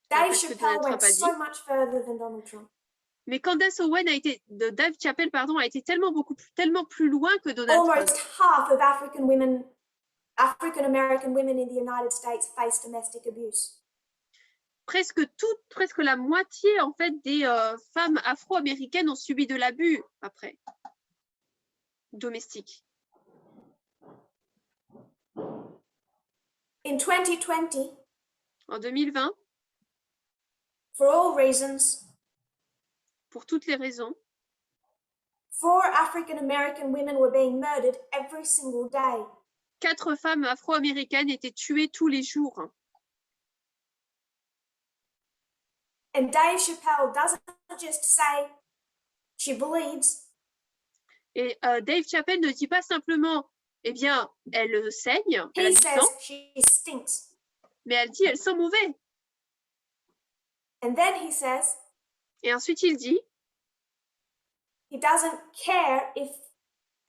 Dave D'après ce que Chappelle Donald went Trump a dit. so much further than Donald Trump. Mais Candace Owen Dave Chappelle a été tellement plus loin que Donald Almost Trump. half of African American women in the United States face domestic abuse. Presque la moitié en fait des femmes afro-américaines ont subi de l'abus après domestique. In 2020, En 2020, for all reasons, pour toutes les raisons, 4 African American women were being murdered every single day. 4 femmes afro-américaines étaient tuées tous les jours. And Dave Chappelle doesn't just say she bleeds. Et Dave Chappelle ne dit pas simplement, eh bien, elle saigne, elle a He du says sang, she stinks. mais elle dit, elle sent mauvais. And then he says Et ensuite, il dit, he doesn't care if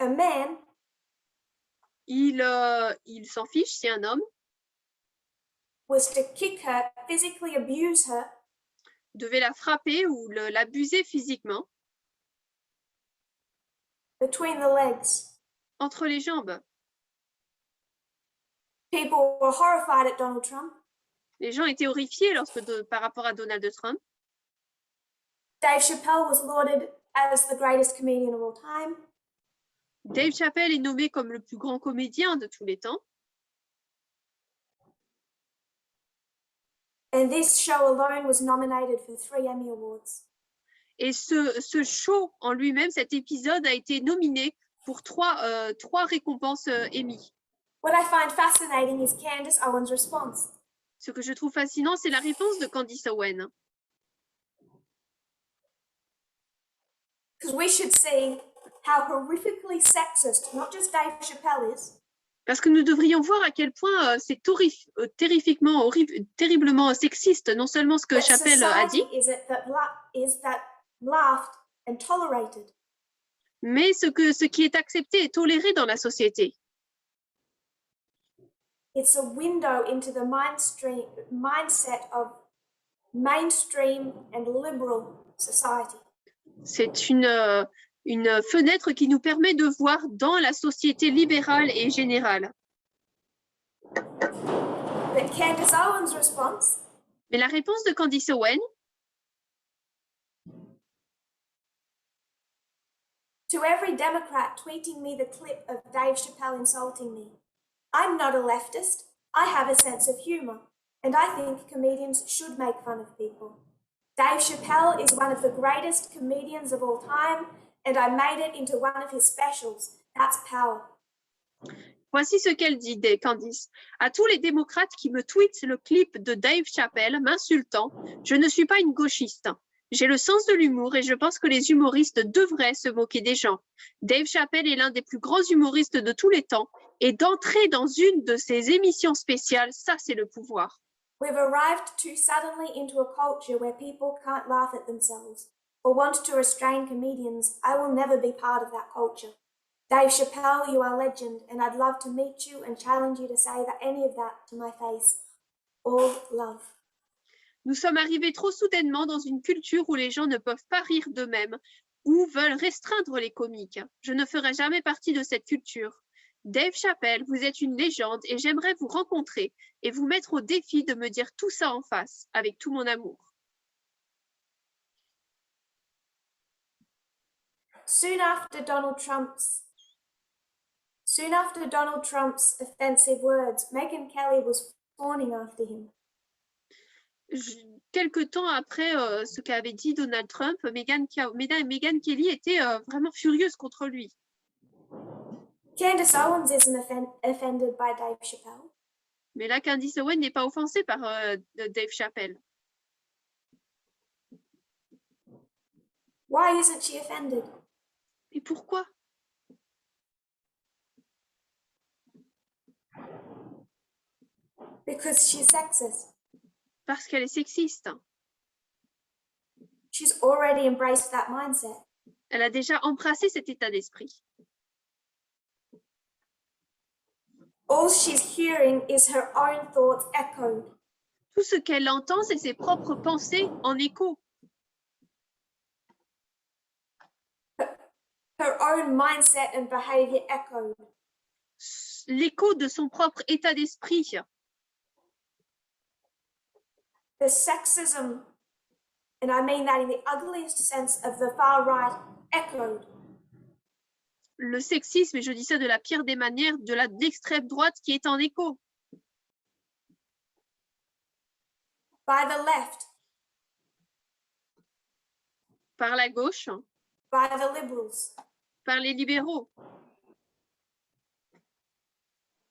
a man il s'en fiche si un homme was to kick her, physically abuse her, devait la frapper ou l'abuser physiquement between the legs. entre les jambes. People were horrified at Donald Trump. Les gens étaient horrifiés par rapport à Donald Trump. Dave Chappelle was lauded as the greatest comedian of all time. Dave Chappelle est nommé comme le plus grand comédien de tous les temps. And this show alone was nominated for 3 Emmy Awards. Et ce show en lui-même, cet épisode, a été nominé pour 3 récompenses Emmy. What I find fascinating is Candace Owens' response. Ce que je trouve fascinant, c'est la réponse de Candace Owen. Because we should see how horrifically sexist not just Dave Chappelle is, Parce que nous devrions voir à quel point c'est terriblement sexiste, non seulement ce que but Chappelle a dit, society is that laughed and tolerated. mais ce qui est accepté et toléré dans la société. It's a window into the mindset of mainstream and liberal society. C'est une fenêtre qui nous permet de voir dans la société libérale et générale. But Candace Owens' response, Mais la réponse de Candace Owen, to every Democrat tweeting me the clip of Dave Chappelle insulting me, I'm not a leftist. I have a sense of humor, and I think comedians should make fun of people. Dave Chappelle is one of the greatest comedians of all time, and I made it into one of his specials. That's power. Voici ce qu'elle dit, Candice. À tous les démocrates qui me tweetent le clip de Dave Chappelle m'insultant, je ne suis pas une gauchiste. J'ai le sens de l'humour et je pense que les humoristes devraient se moquer des gens. Dave Chappelle est l'un des plus grands humoristes de tous les temps et d'entrer dans une de ses émissions spéciales, ça c'est le pouvoir. We've arrived too suddenly into a culture where people can't laugh at themselves or want to restrain comedians. I will never be part of that culture. Dave Chappelle, you are a legend, and I'd love to meet you and challenge you to say that any of that to my face. All love. Nous sommes arrivés trop soudainement dans une culture où les gens ne peuvent pas rire d'eux-mêmes ou veulent restreindre les comiques. Je ne ferai jamais partie de cette culture. Dave Chappelle, vous êtes une légende et j'aimerais vous rencontrer et vous mettre au défi de me dire tout ça en face, avec tout mon amour. Soon after Donald Trump's offensive words, Megyn Kelly was fawning after him. Quelque temps après ce qu'avait dit Donald Trump, Megyn Kelly était vraiment furieuse contre lui. Candace Owens isn't offended by Dave Chappelle. Mais là, Candace Owens n'est pas offensée par Dave Chappelle. Why isn't she offended? Et pourquoi? Because she's sexist. Parce qu'elle est sexiste. She's already embraced that mindset. Elle a déjà embrassé cet état d'esprit. All she's hearing is her own thoughts echoed. Tout ce qu'elle entend, c'est ses propres pensées en écho. Her own mindset and behavior echoed. L'écho de son propre état d'esprit. The sexism, and I mean that in the ugliest sense of the far right, echoed. Le sexisme, et je dis ça de la pire des manières, de l'extrême droite qui est en écho. By the left. Par la gauche. By the liberals. Par les libéraux.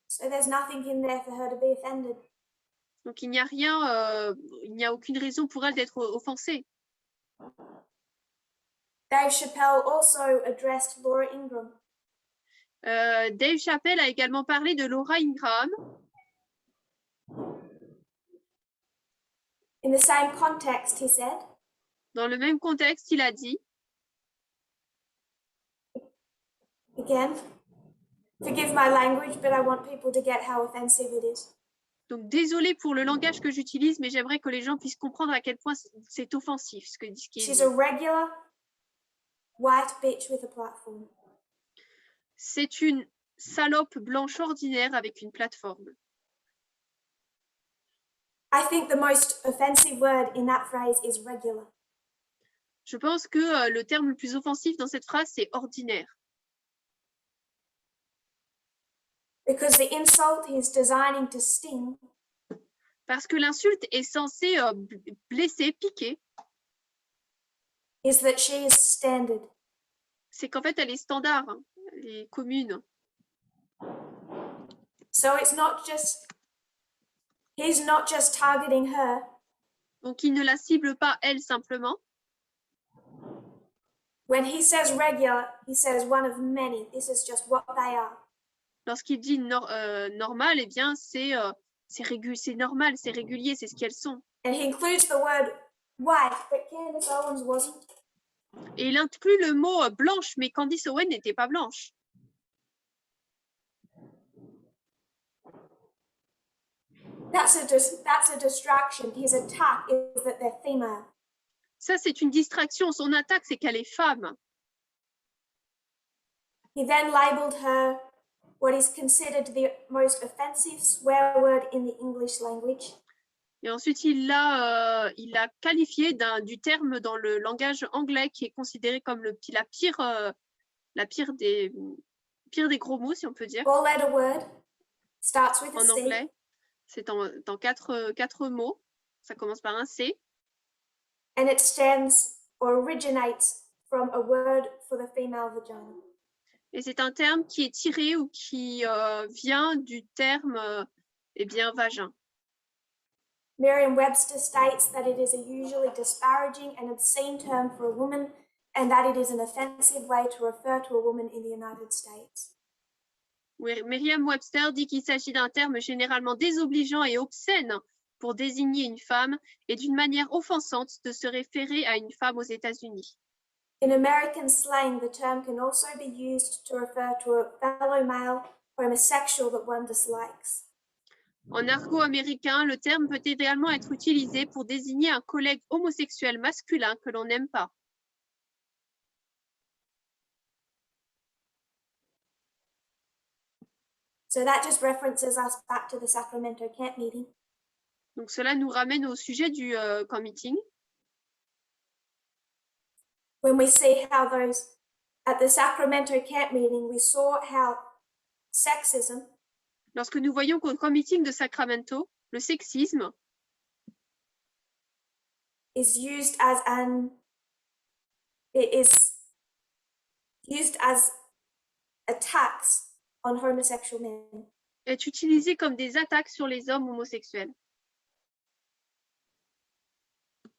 So there's nothing in there for her to be offended. Donc il n'y a rien, il n'y a aucune raison pour elle d'être offensée. Dave Chappelle also addressed Laura Ingraham. Dave Chappelle a également parlé de Laura Ingraham. In the same context, he said. Dans le même contexte, il a dit. Again, forgive my language, but I want people to get how offensive it is. Donc, désolé pour le langage que j'utilise, mais j'aimerais que les gens puissent comprendre à quel point c'est offensif ce qui est dit. She's a regular white bitch with a platform. C'est une salope blanche ordinaire avec une plateforme. I think the most offensive word in that phrase is regular. Je pense que le terme le plus offensif dans cette phrase, c'est ordinaire. Because the insult he's designing to sting. Parce que l'insulte est censée blesser, piquer. Is that she is standard. C'est qu'en fait, elle est standard, hein, elle est commune. So it's not just, he's not just targeting her. Donc, il ne la cible pas, elle, simplement. When he says regular, he says one of many. This is just what they are. Lorsqu'il dit normal, eh bien, c'est normal, c'est régulier, c'est ce qu'elles sont. And he includes the word white, but Candace Owens wasn't. Et il inclut le mot blanche, mais Candace Owens n'était pas blanche. That's a distraction. His attack is that they're female. Ça, c'est une distraction. Son attaque, c'est qu'elle est femme. He then labeled her what is considered the most offensive swear word in the English language. Et ensuite, il l'a qualifié du terme dans le langage anglais qui est considéré comme la pire des gros mots, si on peut dire. Four-letter word, starts with a En C. anglais. C'est dans quatre mots. Ça commence par un C. And it stands or originates from a word for the female vagina. Et c'est un terme qui est tiré ou qui vient du terme vagin. Merriam-Webster states that it is a usually disparaging and obscene term for a woman and that it is an offensive way to refer to a woman in the United States. Merriam-Webster dit qu'il s'agit d'un terme généralement désobligeant et obscène pour désigner une femme et d'une manière offensante de se référer à une femme aux États-Unis. In American slang, the term can also be used to refer to a fellow male homosexual that one dislikes. En argot américain, le terme peut également être utilisé pour désigner un collègue homosexuel masculin que l'on n'aime pas. So that just references us back to the Sacramento camp meeting. Donc cela nous ramène au sujet du camp meeting. When we see how those at the Sacramento camp meeting, we saw how sexism Lorsque nous voyons qu'au camp meeting de Sacramento, le sexisme is used as attacks on homosexual men. est utilisé comme des attaques sur les hommes homosexuels.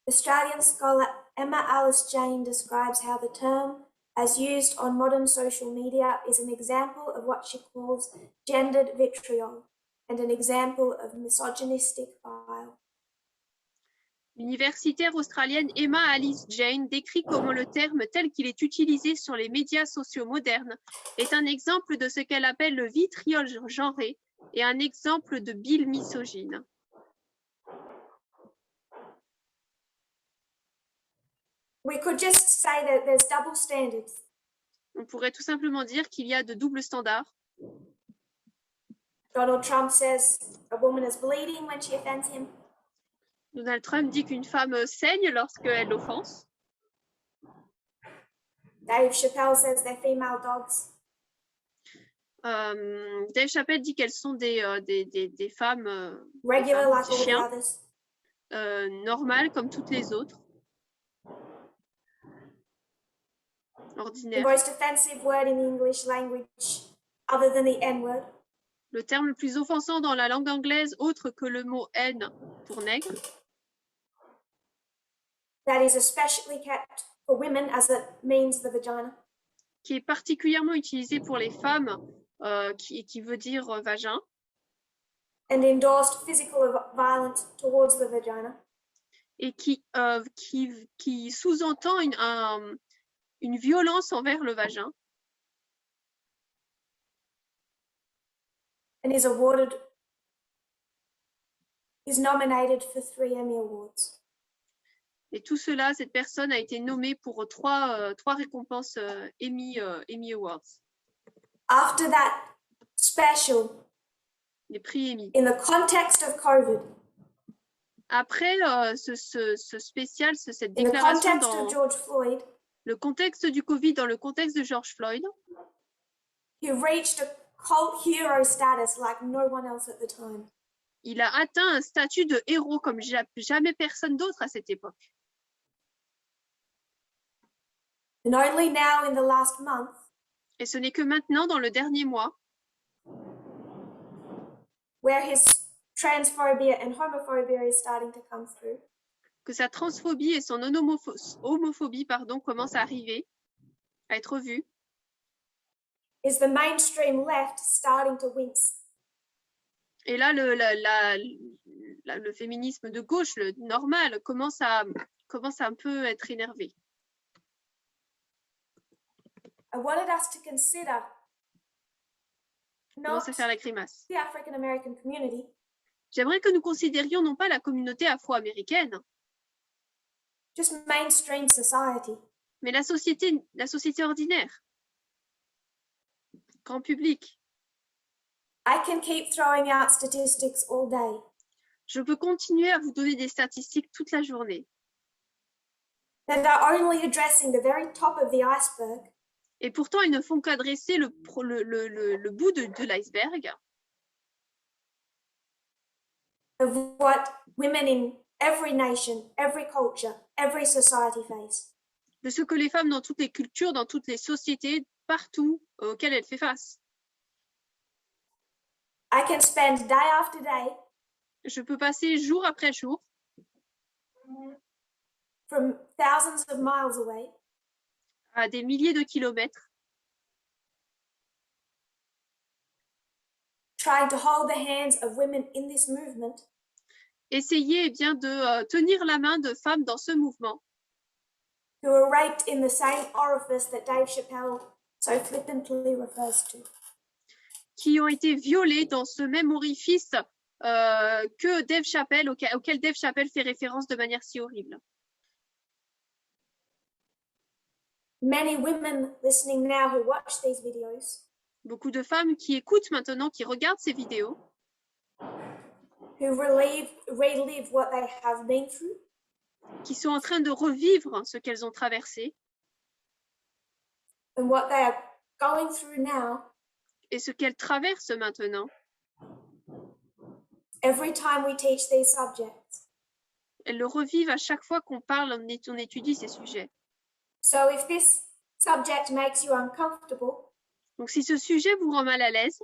Australian scholar Emma Alice Jane describes how the term, as used on modern social media, is an example of what she calls gendered vitriol and an example of misogynistic bile. L'universitaire australienne Emma Alice Jane décrit comment le terme tel qu'il est utilisé sur les médias sociaux modernes est un exemple de ce qu'elle appelle le vitriol genré et un exemple de bile misogyne. We could just say that there's double standards. On pourrait tout simplement dire qu'il y a de doubles standards. Donald Trump says a woman is bleeding when she offends him. Donald Trump dit qu'une femme saigne lorsqu'elle l'offense. Dave Chappelle says they're female dogs. Dave Chappelle dit qu'elles sont des femmes, Regular des like all the chiens, others. normales comme toutes les autres. The Ordinaires. most offensive word in the English language, other than the N-word, Le terme le plus offensant dans la langue anglaise, autre que le mot haine pour nègre, that is especially kept for women as it means the vagina. qui est particulièrement utilisé pour les femmes, qui veut dire vagin, And endorsed physical violence towards the vagina. et qui sous-entend une violence envers le vagin, And is nominated for 3 Emmy Awards. et tout cela, cette personne a été nommée pour trois récompenses Emmy Awards, After that special, les prix Emmy. in the context of COVID, Après ce spécial, cette in the déclaration context dans of George Floyd, le contexte du Covid, dans le contexte de George Floyd, he reached a cult hero status like no one else at the time. il a atteint un statut de héros comme jamais personne d'autre à cette époque. And only now in the last month, Et ce n'est que maintenant, dans le dernier mois, where his transphobia and homophobia is starting to come through, que sa transphobie et son homophobie commencent à arriver, à être vues, is the mainstream left starting to wince. et là, le féminisme de gauche, le normal, commence à un peu être énervé. I wanted us to consider not Commence à faire la grimace. the African American community, J'aimerais que nous considérions non pas la communauté afro-américaine, just mainstream society. mais la société ordinaire, grand public. I can keep throwing out statistics all day, Je peux continuer à vous donner des statistiques toute la journée, that are only addressing the very top of the iceberg, et pourtant ils ne font qu'adresser le bout de l'iceberg, of what women in every nation, every culture, every society face. de ce que les femmes dans toutes les cultures, dans toutes les sociétés, partout auxquelles elles font face. I can spend day after day Je peux passer jour après jour, from thousands of miles away à des milliers de kilomètres, trying to hold the hands of women in this movement essayer eh bien, de tenir la main de femmes dans ce mouvement who were raped in the same orifice that Dave Chappelle so flippantly refers to. qui ont été violées dans ce même orifice que Dave Chappelle, auquel Dave Chappelle fait référence de manière si horrible. Many women listening now who watch these videos Beaucoup de femmes qui écoutent maintenant, qui regardent ces vidéos, who relive what they have been through, qui sont en train de revivre ce qu'elles ont traversé and what they are going through now, et ce qu'elles traversent maintenant. every time we teach these subjects. Elles le revivent à chaque fois qu'on parle, on étudie ces sujets. So if this subject makes you uncomfortable, Donc si ce sujet vous rend mal à l'aise,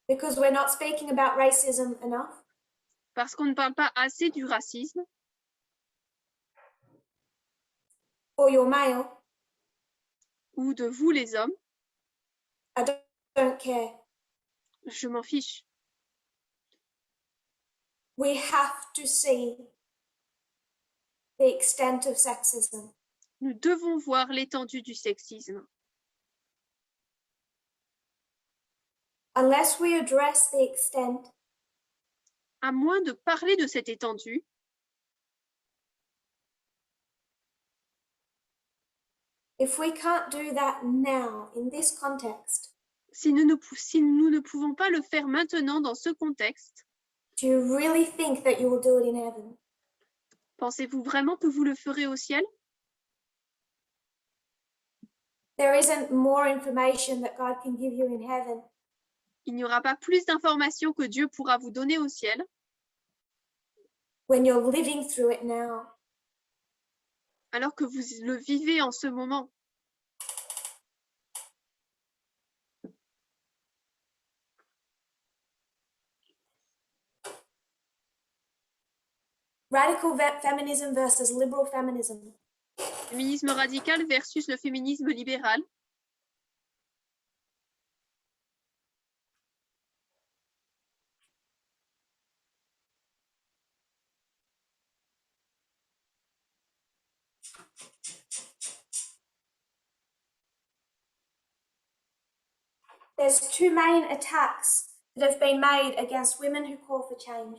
because we're not speaking about racism enough, parce qu'on ne parle pas assez du racisme, or you're male, ou de vous les hommes, I don't care. je m'en fiche. We have to see the extent of sexism. Nous devons voir l'étendue du sexisme. Unless we address the extent, À moins de parler de cette étendue, if we can't do that now in this context, si nous ne pouvons pas le faire maintenant dans ce contexte, do you really think that you will do it in heaven? pensez-vous vraiment que vous le ferez au ciel? There isn't more information that God can give you in heaven Il n'y aura pas plus d'informations que Dieu pourra vous donner au ciel when you're living through it now. alors que vous le vivez en ce moment. Radical feminism versus liberal feminism. Féminisme radical versus le féminisme libéral. There's two main attacks that have been made against women who call for change.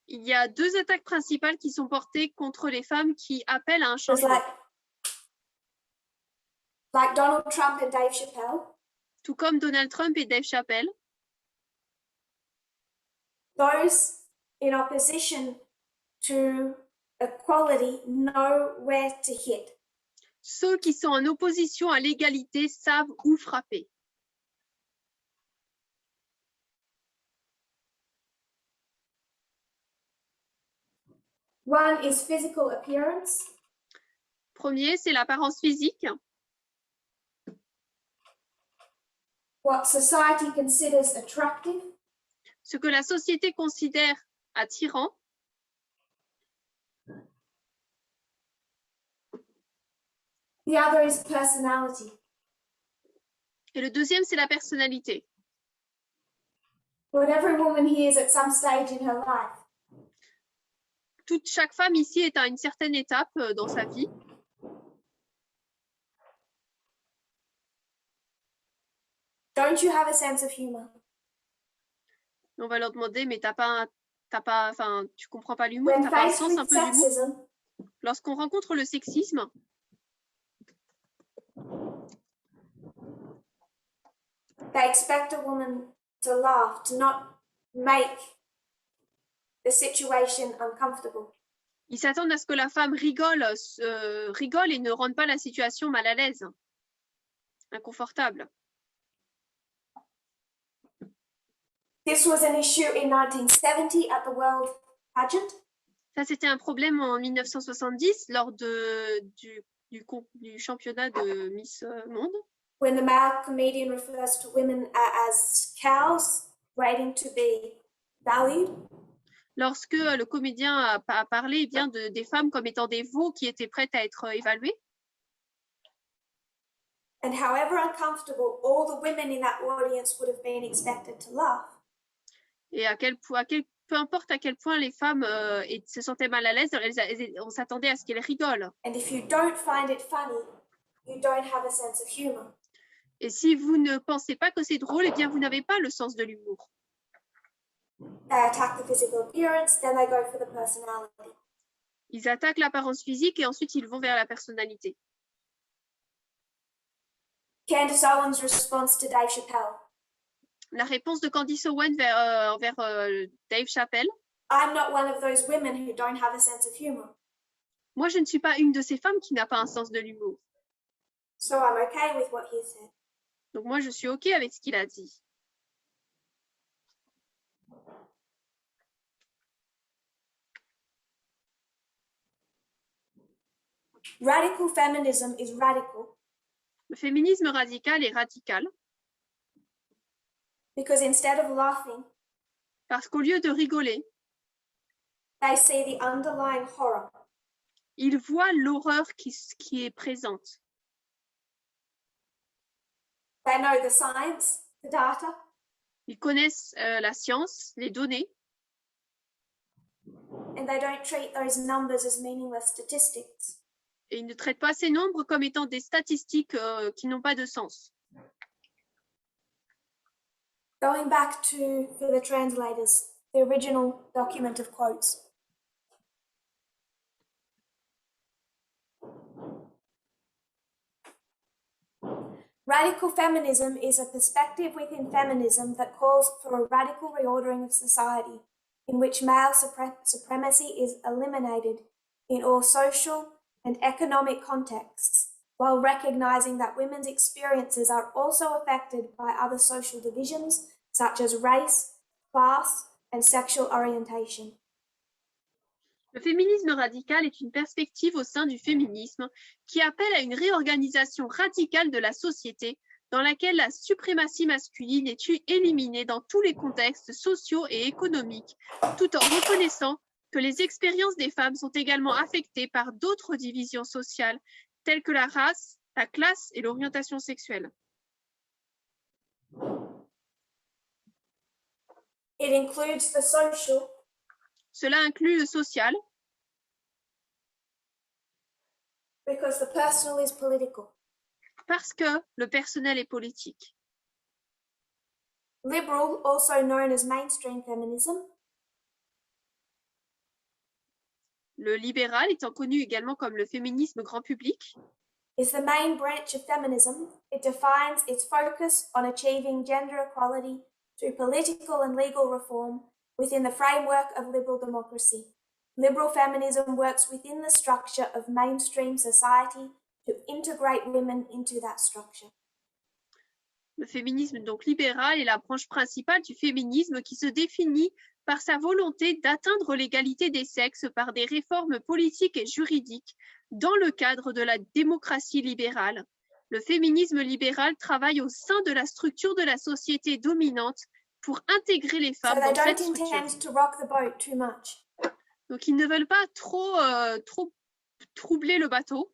Il y a deux attaques principales qui sont portées contre les femmes qui appellent à un There's changement. like Donald Trump and Dave Chappelle. Tout comme Donald Trump et Dave Chappelle, Those in opposition to equality know where to hit. ceux qui sont en opposition à l'égalité savent où frapper. One is physical appearance. Premier, c'est l'apparence physique, What society considers attractive. ce que la société considère attirant. The other is personality. Et le deuxième, c'est la personnalité. What every woman hears at some stage in her life. Chaque femme ici est à une certaine étape dans sa vie. Don't you have a sense of humor? On va leur demander, mais tu comprends pas l'humour, When t'as pas un faced sens with un peu d'humour. sexism, Lorsqu'on rencontre le sexisme, they expect a woman to laugh, to not make the situation uncomfortable. ils s'attendent à ce que la femme rigole et ne rende pas la situation mal à l'aise, inconfortable. This was an issue in 1970 at the World Pageant. Ça, c'était un problème en 1970 lors du championnat de Miss Monde. When the male comedian refers to women as cows, waiting to be valued. Lorsque le comédien a parlé bien des femmes comme étant des veaux qui étaient prêtes à être évaluées. And however uncomfortable all the women in that audience would have been expected to laugh. Et peu importe à quel point les femmes se sentaient mal à l'aise, on s'attendait à ce qu'elles rigolent. And if you don't find it funny, you don't have a sense of humor. Et si vous ne pensez pas que c'est drôle, eh bien vous n'avez pas le sens de l'humour. They attack the physical appearance, then they go for the personality. Ils attaquent l'apparence physique et ensuite ils vont vers la personnalité. Candace Owens' response to Dave Chappelle. La réponse de Candace Owens envers Dave Chappelle. I'm not one of those women who don't have a sense of humor. Moi, je ne suis pas une de ces femmes qui n'a pas un sens de l'humour. So I'm okay with what he said. Donc moi, je suis OK avec ce qu'il a dit. Radical feminism is radical. Le féminisme radical est radical. Because instead of laughing, parce qu'au lieu de rigoler, they see the underlying horror. Ils voient l'horreur qui est présente. They know the science, the data. Ils connaissent la science, les données. And they don't treat those numbers as meaningless statistics. Et ils ne traitent pas ces nombres comme étant des statistiques qui n'ont pas de sens. Going back for the translators, the original document of quotes. Radical feminism is a perspective within feminism that calls for a radical reordering of society in which male supremacy is eliminated in all social and economic contexts, while recognizing that women's experiences are also affected by other social divisions such as race, class, and sexual orientation. Le féminisme radical est une perspective au sein du féminisme qui appelle à une réorganisation radicale de la société dans laquelle la suprématie masculine est éliminée dans tous les contextes sociaux et économiques, tout en reconnaissant que les expériences des femmes sont également affectées par d'autres divisions sociales telles que la race, la classe et l'orientation sexuelle. It includes the social. Cela inclut le social. Because the personal is political. Parce que le personnel est politique. Liberal, also known as mainstream feminism. Le libéral, étant connu également comme le féminisme grand public, is the main branch of feminism. It defines its focus on achieving gender equality through political and legal reform within the framework of liberal democracy. Liberal feminism works within the structure of mainstream society to integrate women into that structure. Le féminisme donc libéral est la branche principale du féminisme qui se définit par sa volonté d'atteindre l'égalité des sexes par des réformes politiques et juridiques dans le cadre de la démocratie libérale. Le féminisme libéral travaille au sein de la structure de la société dominante pour intégrer les femmes dans cette structure. Donc, ils ne veulent pas trop troubler le bateau.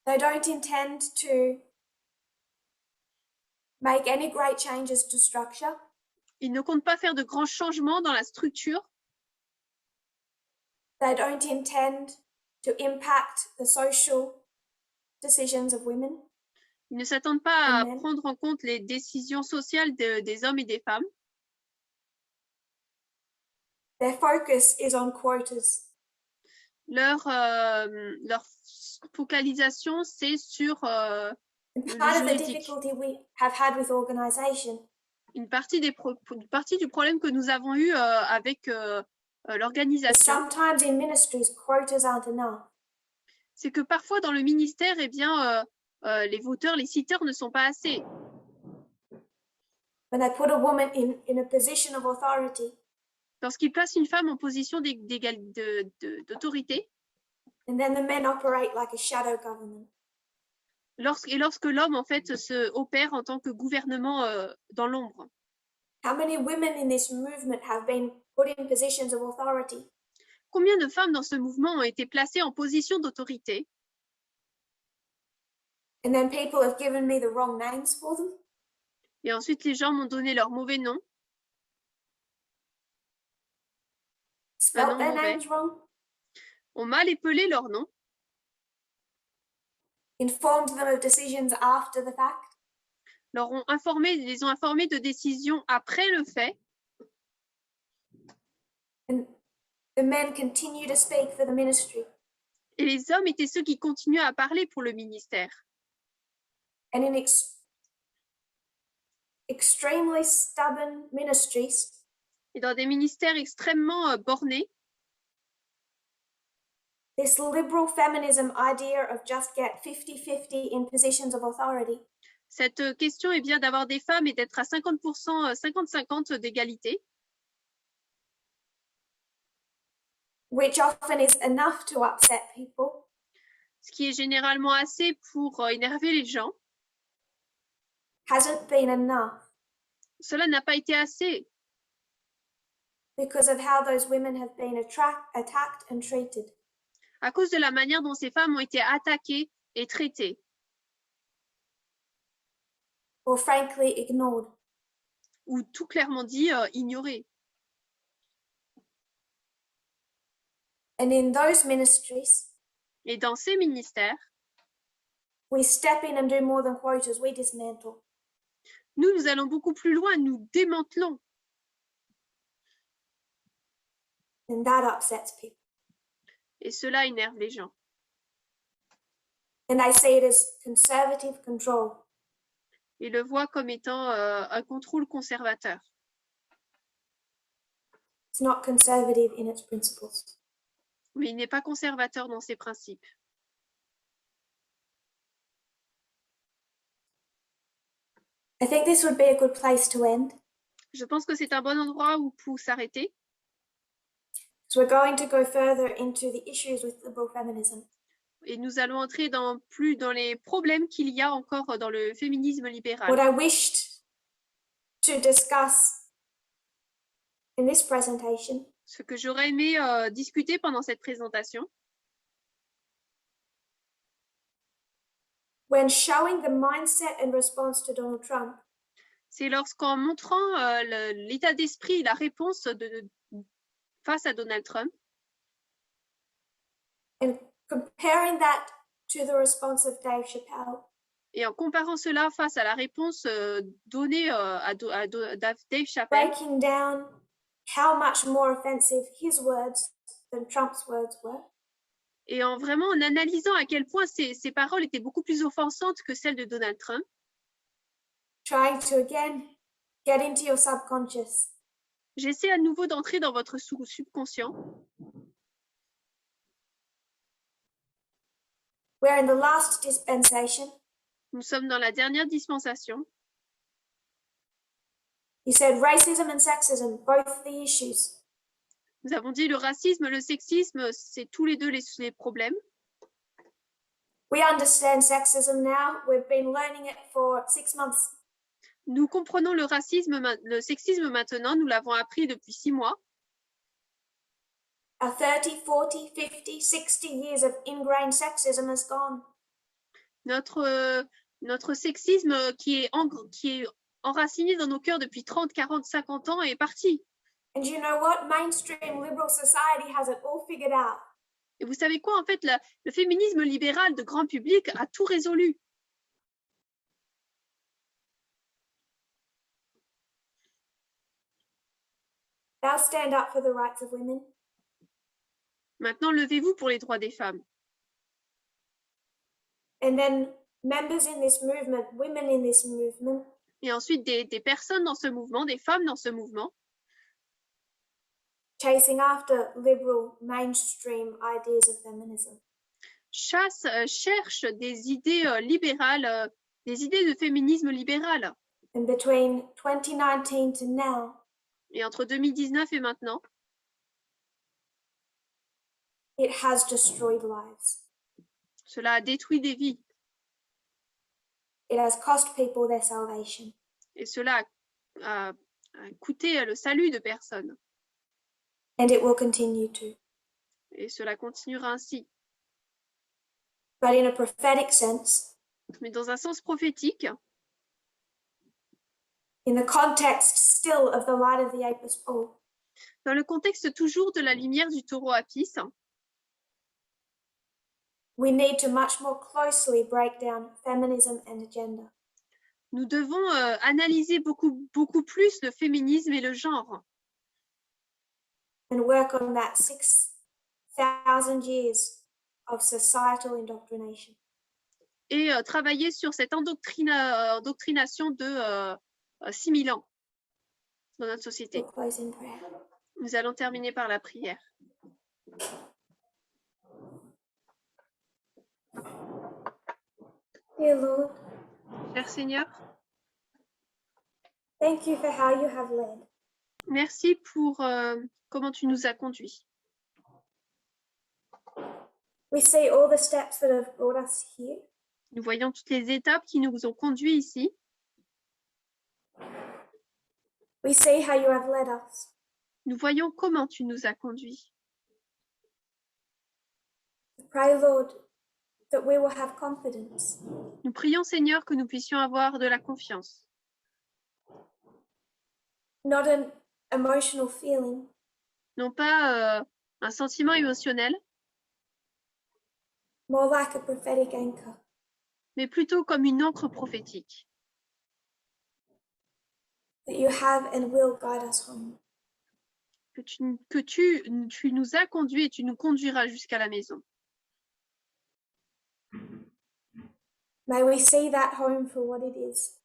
They don't intend to make any great changes to structure. Ils ne comptent pas faire de grands changements dans la structure. They don't intend to impact the social decisions of women. Ils ne s'attendent pas à prendre en compte les décisions sociales des hommes et des femmes. Their focus is on quotas. Leur focalisation, c'est sur le juridique. Une partie du problème que nous avons eu avec l'organisation, c'est que parfois dans le ministère, eh bien, les voteurs, les citeurs ne sont pas assez. when they put a woman in a position of authority, lorsqu'ils placent une femme en position d'autorité, and then the men operate like a shadow government. lorsque l'homme en fait se opère en tant que gouvernement dans l'ombre. How many women in this movement have been put in positions of authority? Combien de femmes dans ce mouvement ont été placées en position d'autorité? And then people have given me the wrong names for them. Et ensuite, les gens m'ont donné leur mauvais nom. Spelled their mauvais. names wrong. On mal épelé leur nom. Informed them of decisions after the fact. Les ont informés de décisions après le fait. And the men continue to speak for the ministry. Et les hommes étaient ceux qui continuaient à parler pour le ministère. And in extremely stubborn ministries, et dans des ministères extrêmement bornés, this liberal feminism idea of just get 50-50 in positions of authority cette question est bien d'avoir des femmes et d'être à 50%, 50-50 d'égalité, which often is enough to upset people, ce qui est généralement assez pour énerver les gens. hasn't been enough Cela n'a pas été assez because of how those women have been attacked and treated. à cause de la manière dont ces femmes ont été attaquées et traitées, Or frankly ignored. ou tout clairement dit ignorées. And in those ministries, Et dans ces ministères, we step in and do more than quotas, we dismantle. nous allons beaucoup plus loin, nous démantelons. And that upsets people. Et cela énerve les gens. And they see it as conservative control. Ils le voient comme étant un contrôle conservateur. It's not conservative in its principles. Mais il n'est pas conservateur dans ses principes. I think this would be a good place to end. Je pense que c'est un bon endroit où pour s'arrêter. So we're going to go further into the issues with liberal feminism. Et nous allons entrer dans les problèmes qu'il y a encore dans le féminisme libéral. What I wished to discuss in this presentation Ce que j'aurais aimé discuter pendant cette présentation, when showing the mindset and response to Donald Trump, c'est lorsqu'en montrant l'état d'esprit, la réponse face à Donald Trump, and comparing that to the response of Dave Chappelle, et en comparant cela face à la réponse donnée à Dave Chappelle, breaking down how much more offensive his words than Trump's words were, et en analysant à quel point ces paroles étaient beaucoup plus offensantes que celles de Donald Trump, trying to again get into your subconscious j'essaie à nouveau d'entrer dans votre subconscient. We're in the last dispensation. Nous sommes dans la dernière dispensation. He said racism and sexism, both the issues. Nous avons dit le racisme, le sexisme, c'est tous les deux les problèmes. We understand sexism now. We've been learning it for 6 months. Nous comprenons le sexisme maintenant, nous l'avons appris depuis 6 mois. Our 30, 40, 50, 60 years of ingrained sexism has gone. Notre sexisme qui est enraciné dans nos cœurs depuis 30, 40, 50 ans est parti. And you know what? Mainstream liberal society has it all figured out. Et vous savez quoi? En fait, le féminisme libéral de grand public a tout résolu. Now stand up for the rights of women. Maintenant, levez-vous pour les droits des femmes. And then members in this movement, women in this movement, Et ensuite, des personnes dans ce mouvement, des femmes dans ce mouvement, chasing after liberal mainstream ideas of feminism. cherchent des idées libérales, des idées de féminisme libéral. And between 2019 to now, Et entre 2019 et maintenant, it has destroyed lives. cela a détruit des vies It has cost people their salvation. et cela a coûté le salut de personnes. And it will continue to. Et cela continuera ainsi. But in a prophetic sense, Mais dans un sens prophétique, in the context still of the light of the Apis bull, dans le contexte toujours de la lumière du taureau Apis, we need to much more closely break down feminism and gender. nous devons analyser beaucoup plus le féminisme et le genre And work on that 6,000 years of societal indoctrination. et travailler sur cette endoctrination de 6000 ans dans notre société. We'll close in prayer. Nous allons terminer par la prière. Dear Lord, Cher Seigneur, thank you for how you have led. merci pour comment tu nous as conduits. We see all the steps that have brought us here. Nous voyons toutes les étapes qui nous ont conduits ici. We see how you have led us. Nous voyons comment tu nous as conduits. Pray, Lord, that we will have confidence. Nous prions, Seigneur, que nous puissions avoir de la confiance. Not an emotional feeling, Non pas un sentiment émotionnel, more like a prophetic anchor. mais plutôt comme une encre prophétique. That you have and will guide us home. Que tu nous as conduits et tu nous conduiras jusqu'à la maison. May we see that home for what it is.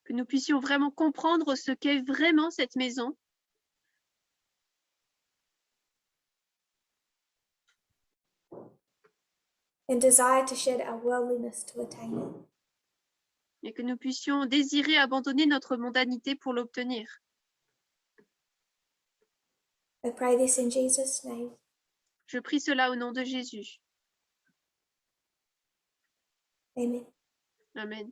Que nous puissions vraiment comprendre ce qu'est vraiment cette maison. And desire to shed our worldliness to attain it. Et que nous puissions désirer abandonner notre mondanité pour l'obtenir. I pray this in Jesus' name. Je prie cela au nom de Jésus. Amen. Amen.